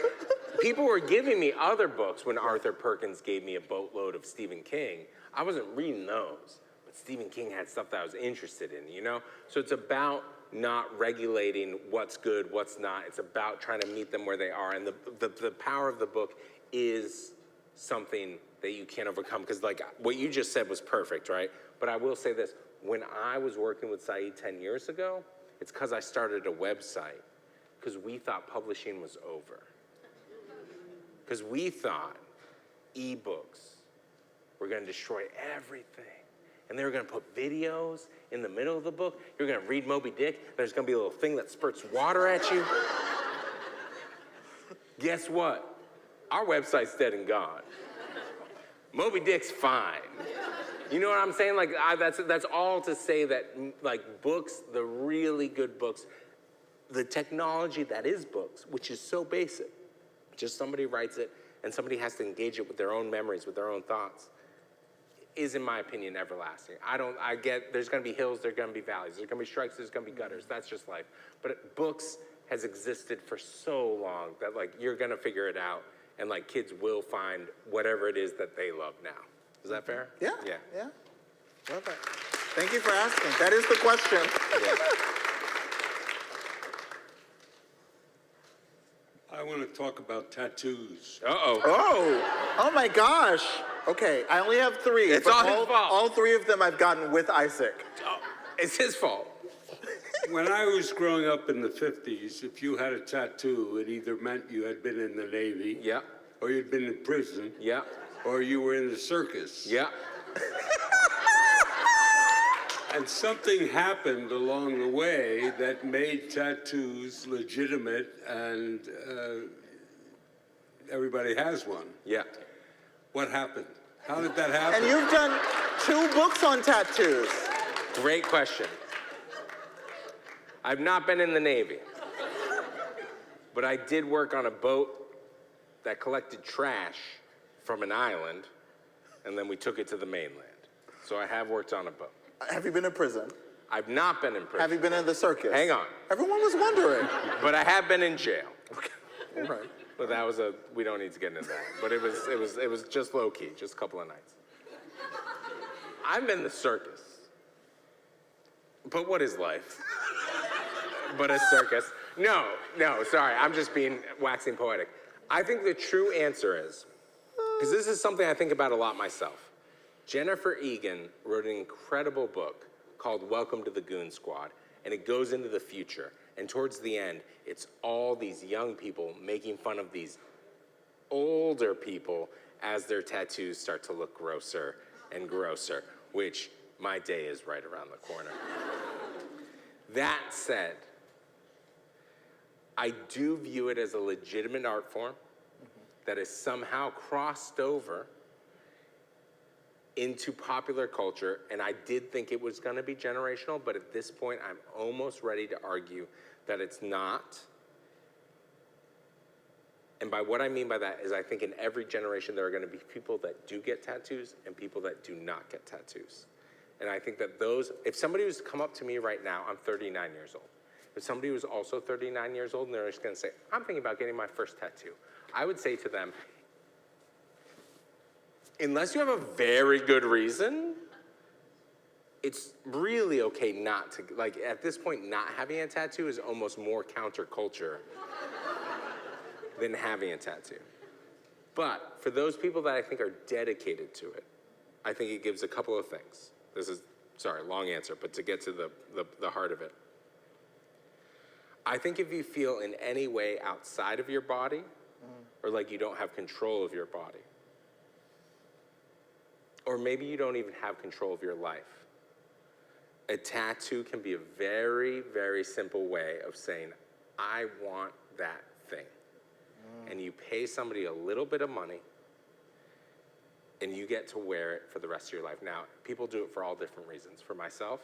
people were giving me other books when Arthur Perkins gave me a boatload of Stephen King. I wasn't reading those, but Stephen King had stuff that I was interested in, you know? So it's about not regulating what's good, what's not. It's about trying to meet them where they are. And the power of the book is something that you can't overcome. Because like what you just said was perfect, right? But I will say this, when I was working with Syed 10 years ago, it's because I started a website because we thought publishing was over. Because we thought ebooks were going to destroy everything. And they were going to put videos in the middle of the book. You're going to read Moby Dick. There's going to be a little thing that spurts water at you. Guess what? Our website's dead and gone. Moby Dick's fine. You know what I'm saying? Like, that's all to say that, like, books, the really good books, the technology that is books, which is so basic, just somebody writes it and somebody has to engage it with their own memories, with their own thoughts, is, in my opinion, everlasting. I get, there's gonna be hills, there's gonna be valleys, there's gonna be strikes, there's gonna be gutters, that's just life. But books has existed for so long that like, you're gonna figure it out and like kids will find whatever it is that they love now. Is that fair? Yeah. Yeah. Yeah. Love that. Thank you for asking. That is the question. Yeah. I want to talk about tattoos. Uh-oh. Oh my gosh. Okay, I only have 3. It's but all his fault. All 3 of them I've gotten with Isaac. Oh, it's his fault. When I was growing up in the 50s, if you had a tattoo, it either meant you had been in the Navy, Yeah. or you'd been in prison, Yeah. or you were in the circus. Yeah. And something happened along the way that made tattoos legitimate, and everybody has one. Yeah. What happened? How did that happen? And you've done 2 books on tattoos. Great question. I've not been in the Navy, but I did work on a boat that collected trash from an island, and then we took it to the mainland. So I have worked on a boat. Have you been in prison? I've not been in prison. Have you been in the circus? Hang on. Everyone was wondering. But I have been in jail. All right. But that was we don't need to get into that. But it was just low key, just a couple of nights. I've been in the circus. But what is life? But a circus. No, sorry, I'm just waxing poetic. I think the true answer is, because this is something I think about a lot myself. Jennifer Egan wrote an incredible book called Welcome to the Goon Squad. and it goes into the future. And towards the end, it's all these young people making fun of these older people as their tattoos start to look grosser and grosser, which my day is right around the corner. That said, I do view it as a legitimate art form that is somehow crossed over into popular culture, and I did think it was gonna be generational, but at this point, I'm almost ready to argue that it's not. And by what I mean by that is I think in every generation, there are gonna be people that do get tattoos and people that do not get tattoos. And I think that if somebody was to come up to me right now, I'm 39 years old. If somebody was also 39 years old and they're just gonna say, I'm thinking about getting my first tattoo, I would say to them, unless you have a very good reason, it's really okay not to, like at this point, not having a tattoo is almost more counterculture than having a tattoo. But for those people that I think are dedicated to it, I think it gives a couple of things. This is, sorry, long answer, but to get to the heart of it. I think if you feel in any way outside of your body, or like you don't have control of your body, or maybe you don't even have control of your life, a tattoo can be a very, very simple way of saying, I want that thing. And you pay somebody a little bit of money, and you get to wear it for the rest of your life. Now, people do it for all different reasons. For myself,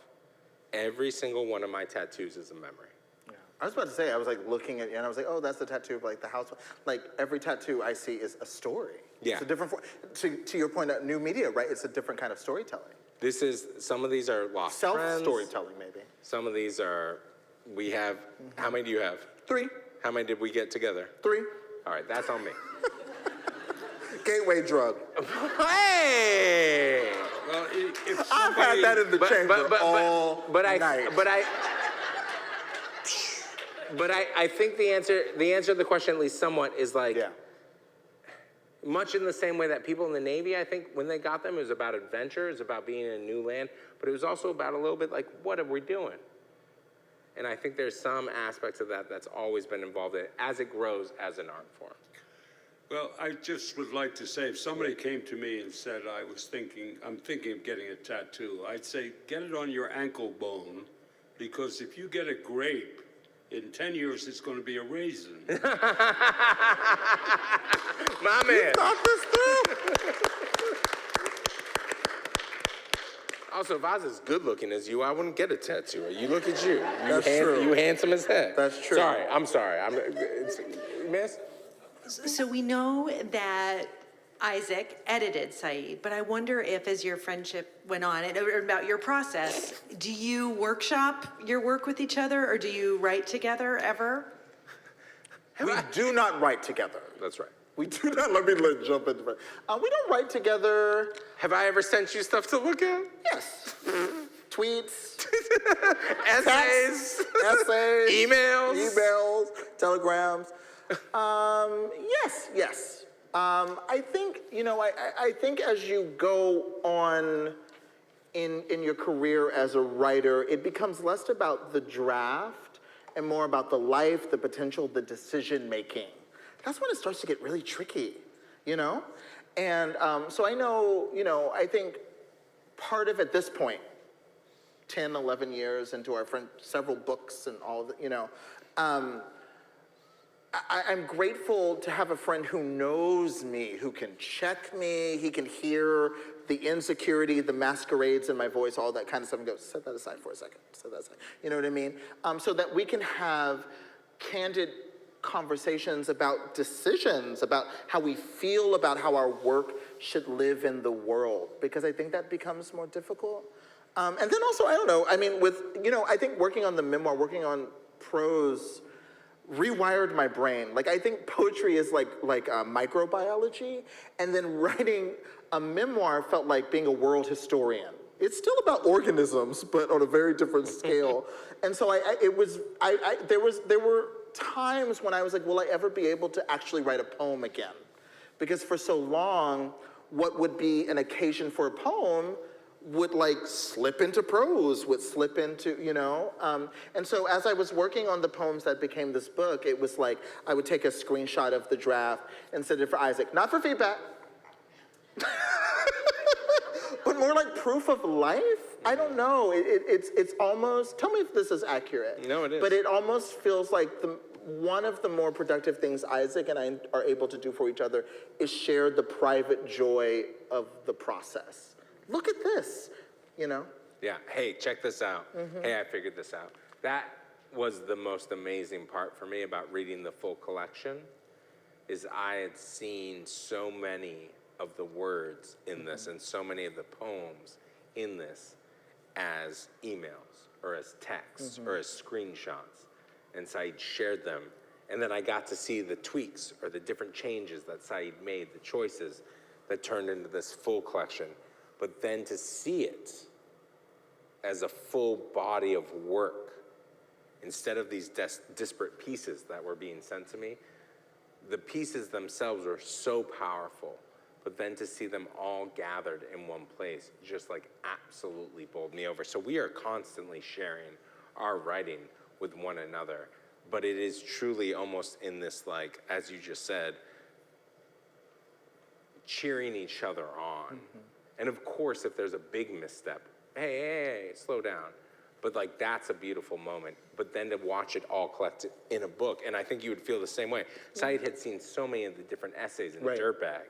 every single one of my tattoos is a memory. Yeah. I was about to say, I was like looking at you and I was like, oh, that's the tattoo of like the house. Like every tattoo I see is a story. Yeah. It's a different, to your point, new media, right? It's a different kind of storytelling. Some of these are lost friends. Self-storytelling, maybe. Some of these are, we have, how many do you have? 3. How many did we get together? 3. All right, that's on me. Gateway drug. Hey! Well, if I've somebody, had that in the chamber all night. I think the answer to the question, at least somewhat, is like, Yeah. much in the same way that people in the Navy, I think, when they got them, it was about adventure, it was about being in a new land, but it was also about a little bit like, what are we doing? And I think there's some aspects of that that's always been involved in it as it grows as an art form. well, I just would like to say, if somebody came to me and said, I'm thinking of getting a tattoo, I'd say, get it on your ankle bone, because if you get a grape, in 10 years, it's going to be a raisin. My man. Thought this through. Also, if I was as good looking as you, I wouldn't get a tattoo. You look at you. That's true. You handsome as heck. That's true. I'm sorry. Miss? So we know that Isaac edited Saeed, but I wonder if as your friendship went on, and about your process, do you workshop your work with each other, or do you write together ever? We do not write together. That's right. We do not, let me jump into it. We don't write together. Have I ever sent you stuff to look at? Yes. Tweets. Essays. Essays. Emails. Telegrams. Yes. I think, I think as you go on in your career as a writer, it becomes less about the draft and more about the life, the potential, the decision making. That's when it starts to get really tricky, And so I know, I think part of at this point, 10, 11 years into our friend, several books and all of the, I'm grateful to have a friend who knows me, who can check me, he can hear the insecurity, the masquerades in my voice, all that kind of stuff, and go, set that aside for a second, set that aside. You know what I mean? So that we can have candid conversations about decisions, about how we feel about how our work should live in the world, because I think that becomes more difficult. And then also, I don't know, I mean, I think working on the memoir, working on prose, rewired my brain. Like, I think poetry is like microbiology, and then writing a memoir felt like being a world historian. It's still about organisms, but on a very different scale. And so there were times when I was like, will I ever be able to actually write a poem again? Because for so long, what would be an occasion for a poem would like slip into prose, would slip into, you know? And so as I was working on the poems that became this book, it was like I would take a screenshot of the draft and send it for Isaac, not for feedback, but more like proof of life. I don't know. It's almost, tell me if this is accurate. No, it is. But it almost feels like one of the more productive things Isaac and I are able to do for each other is share the private joy of the process. Look at this, you know? Yeah, hey, check this out. Hey, I figured this out. That was the most amazing part for me about reading the full collection, is I had seen so many of the words in this and so many of the poems in this as emails or as texts or as screenshots. And Syed shared them. And then I got to see the tweaks or the different changes that Syed made, the choices that turned into this full collection. But then to see it as a full body of work, instead of these disparate pieces that were being sent to me, the pieces themselves were so powerful. But then to see them all gathered in one place just like absolutely bowled me over. So we are constantly sharing our writing with one another. But it is truly almost in this, like, as you just said, cheering each other on. And of course, if there's a big misstep, hey, slow down. But like, that's a beautiful moment. But then to watch it all collected in a book, and I think you would feel the same way. Syed had seen so many of the different essays in Dirtbag.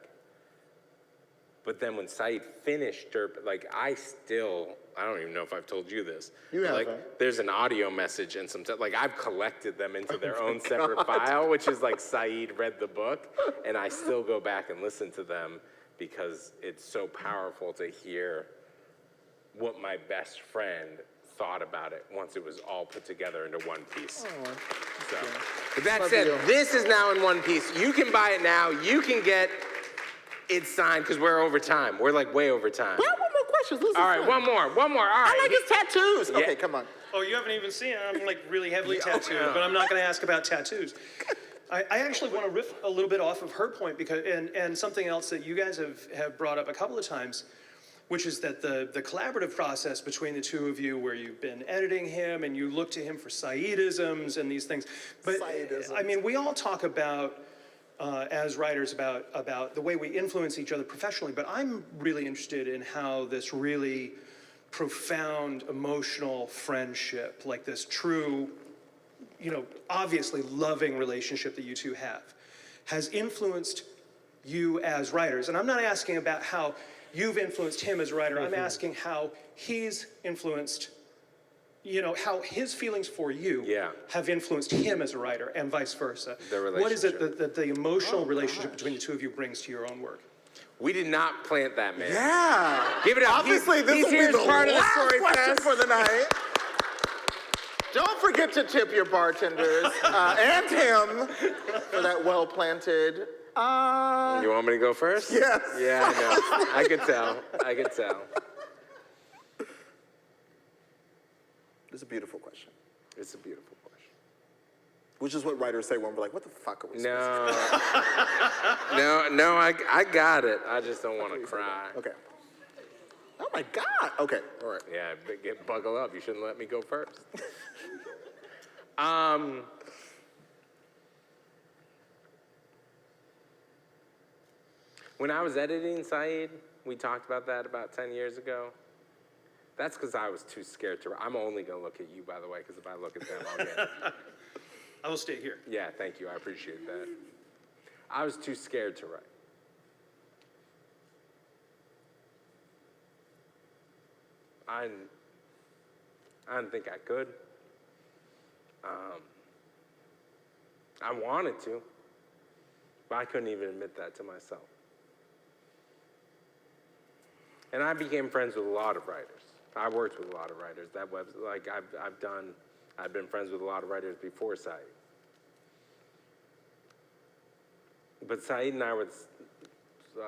But then when Syed finished Dirtbag, like I don't even know if I've told you this. You haven't. Like, there's an audio message and some, like I've collected them into their own separate file, which is like Syed read the book, and I still go back and listen to them because it's so powerful to hear what my best friend thought about it once it was all put together into one piece. So, with that said, this is now in one piece. You can buy it now. You can get it signed because we're over time. We're like way over time. I have one more question. This is All right, fun. one more. All right. I like his tattoos. Yeah. Okay, come on. Oh, you haven't even seen it. I'm like really heavily tattooed, but I'm not going to ask about tattoos. I actually want to riff a little bit off of her point because, and something else that you guys have brought up a couple of times, which is that the collaborative process between the two of you, where you've been editing him and you look to him for Saeedisms and these things. But Saeedisms. I mean, we all talk about, as writers, about the way we influence each other professionally, but I'm really interested in how this really profound emotional friendship, like this true, you know, obviously loving relationship that you two have, has influenced you as writers. And I'm not asking about how you've influenced him as a writer. I'm asking how he's influenced, you know, how his feelings for you have influenced him as a writer and vice versa. What is it that the emotional relationship between the two of you brings to your own work? We did not plant that man. Yeah. Give it up. Obviously, this he's will be here as the part of the last question StoryFest. for the night. Don't forget to tip your bartenders and him for that well-planted. You want me to go first? Yes. Yeah, I know. I could tell. It's a beautiful question. It's a beautiful question. Which is what writers say when we're like, what the fuck are we supposed No, I got it. I just don't want to cry. to do? Okay. Oh my God. Okay, all right. Yeah, buckle up. You shouldn't let me go first. When I was editing Syed, we talked about that about 10 years ago. That's because I was too scared to write. I'm only going to look at you, by the way, because if I look at them, I'll get it. I will stay here. Yeah, thank you. I appreciate that. I was too scared to write. I didn't think I could. I wanted to, but I couldn't even admit that to myself. And I became friends with a lot of writers. I worked with a lot of writers. That web, like I've been friends with a lot of writers before Syed. But Syed and I were,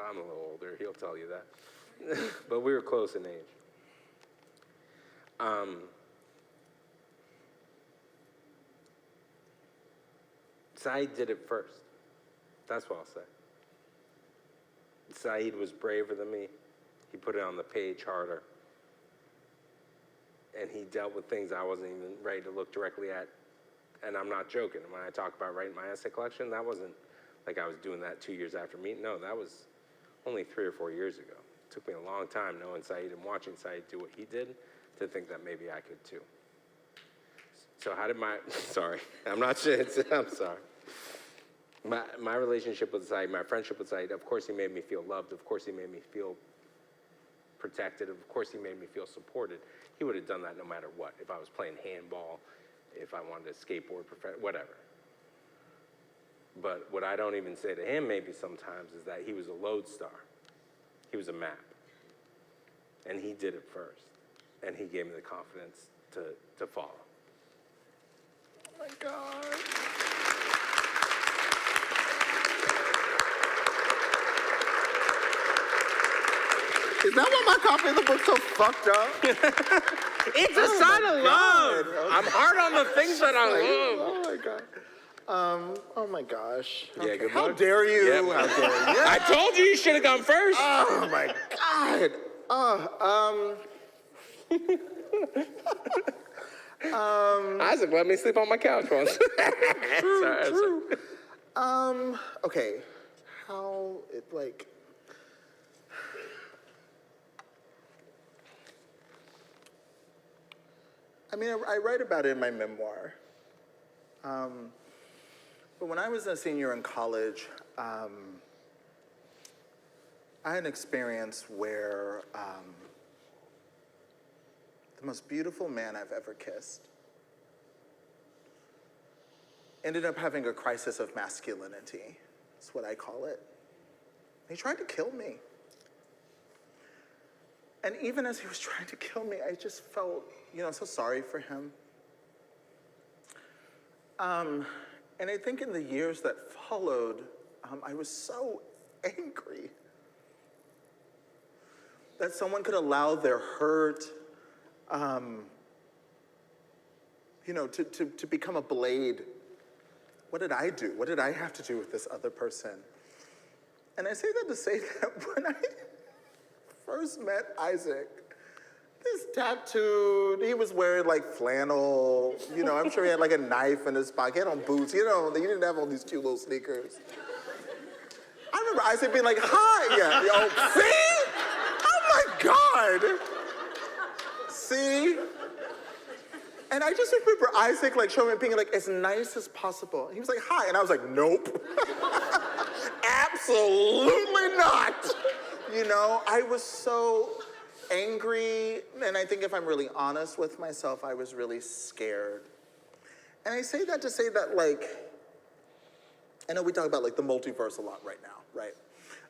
I'm a little older, he'll tell you that. But we were close in age. Syed did it first. That's what I'll say. Syed was braver than me. He put it on the page harder. and he dealt with things I wasn't even ready to look directly at. And I'm not joking. When I talk about writing my essay collection, that wasn't like I was doing that 2 years after meeting. No, that was only 3 or 4 years ago. It took me a long time knowing Syed and watching Syed do what he did to think that maybe I could too. So how did sorry, I'm not sure, I'm sorry. My relationship with Syed, my friendship with Syed, of course he made me feel loved, of course he made me feel protected, of course he made me feel supported. He would have done that no matter what. If I was playing handball, if I wanted to skateboard, whatever. But what I don't even say to him maybe sometimes is that he was a lodestar. He was a map. And he did it first. And he gave me the confidence to follow. Oh my God. Is that why my copy of the book's so fucked up? It's a sign of love. God. I'm hard on the things that I love. Oh my God. Oh my gosh. Yeah, good How luck. dare you? Yep. How dare you? I told you should have gone first. Oh my God. Isaac let me sleep on my couch once. True. Okay. How it like. I mean, I write about it in my memoir. But when I was a senior in college, I had an experience where the most beautiful man I've ever kissed ended up having a crisis of masculinity. That's what I call it. He tried to kill me. And even as he was trying to kill me, I just felt, so sorry for him. And I think in the years that followed, I was so angry that someone could allow their hurt, to become a blade. What did I do? What did I have to do with this other person? And I say that to say that when I first met Isaac, this tattooed, he was wearing like flannel, I'm sure he had like a knife in his pocket, he had on boots, he didn't have all these cute little sneakers. I remember Isaac being like, hi, yeah, see? Oh my God. See? And I just remember Isaac like showing me being like as nice as possible. He was like, hi, and I was like, nope. Absolutely not. I was so angry, and I think if I'm really honest with myself, I was really scared. And I say that to say that, I know we talk about the multiverse a lot right now, right?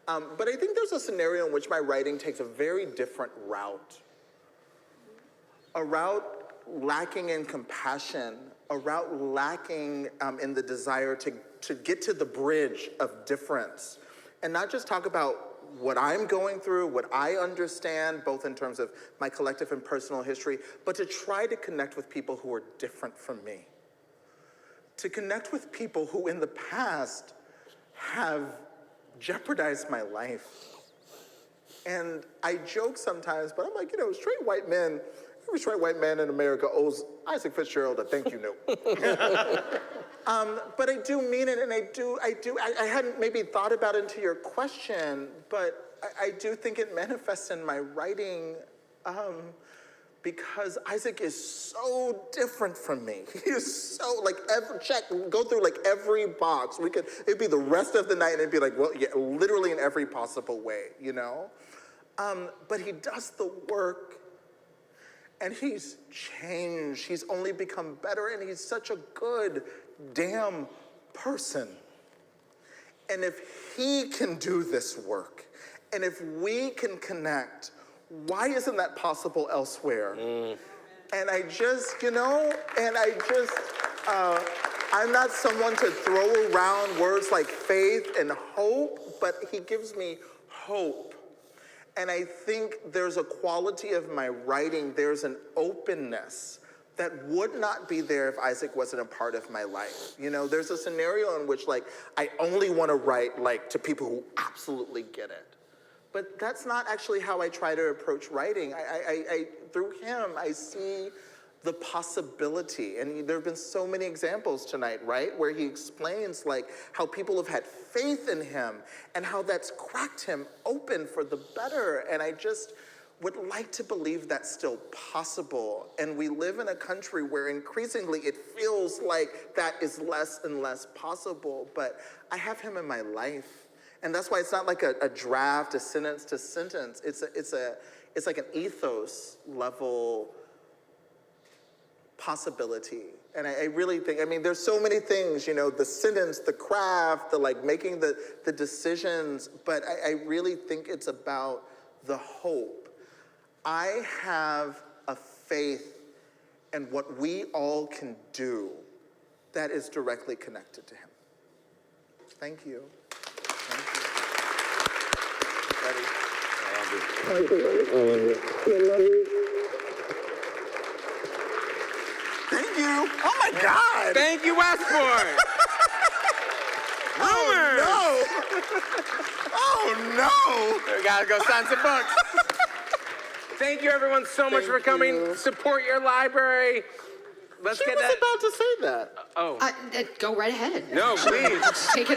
But I think there's a scenario in which my writing takes a very different route. A route lacking in compassion, a route lacking in the desire to get to the bridge of difference, and not just talk about what I'm going through, what I understand, both in terms of my collective and personal history, but to try to connect with people who are different from me. To connect with people who in the past have jeopardized my life. And I joke sometimes, but I'm like, straight white men, every straight white man in America owes Isaac Fitzgerald a thank you note. But I do mean it, and I hadn't maybe thought about it into your question, but I do think it manifests in my writing because Isaac is so different from me. He is so, go through every box. It'd be the rest of the night, and it'd be literally in every possible way, But he does the work. And he's changed. He's only become better, and he's such a good damn person. And if he can do this work, and if we can connect, why isn't that possible elsewhere? And I'm not someone to throw around words like faith and hope, but he gives me hope. And I think there's a quality of my writing, there's an openness that would not be there if Isaac wasn't a part of my life. There's a scenario in which I only want to write to people who absolutely get it. But that's not actually how I try to approach writing. Through him, I see the possibility. And there have been so many examples tonight, right? Where he explains like how people have had faith in him and how that's cracked him open for the better. And I just would like to believe that's still possible. And we live in a country where increasingly it feels like that is less and less possible. But I have him in my life. And that's why it's not like a draft, a sentence to sentence. It's like an ethos level possibility. And I really think, I mean, there's so many things, you know, the sentence, the craft, the like making the decisions, but I really think it's about the hope. I have a faith in what we all can do that is directly connected to him. Thank you. Thank you. Oh my God. Thank you, Westport. Oh no. Oh no. We gotta go sign some books. Thank you, everyone, so much for coming. you. Support your library. Let's She get was that. about to say that. Oh, Go right ahead. no, please. Take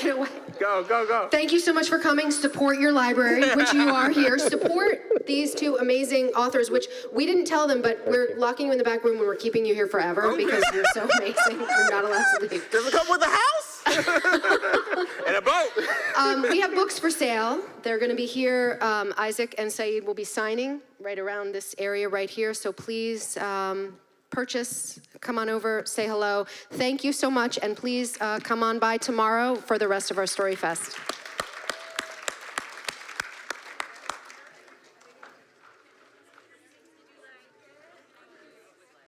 it away. Go, go, go. Thank you so much for coming. Support your library, which you are here. Support these two amazing authors, which we didn't tell them, but we're locking you in the back room and we're keeping you here forever because you're so amazing. You're not allowed to leave. Does it come with a house? And a boat. We have books for sale. They're going to be here. Isaac and Saeed will be signing right around this area right here. So please purchase, come on over, say hello. Thank you so much, and please come on by tomorrow for the rest of our StoryFest.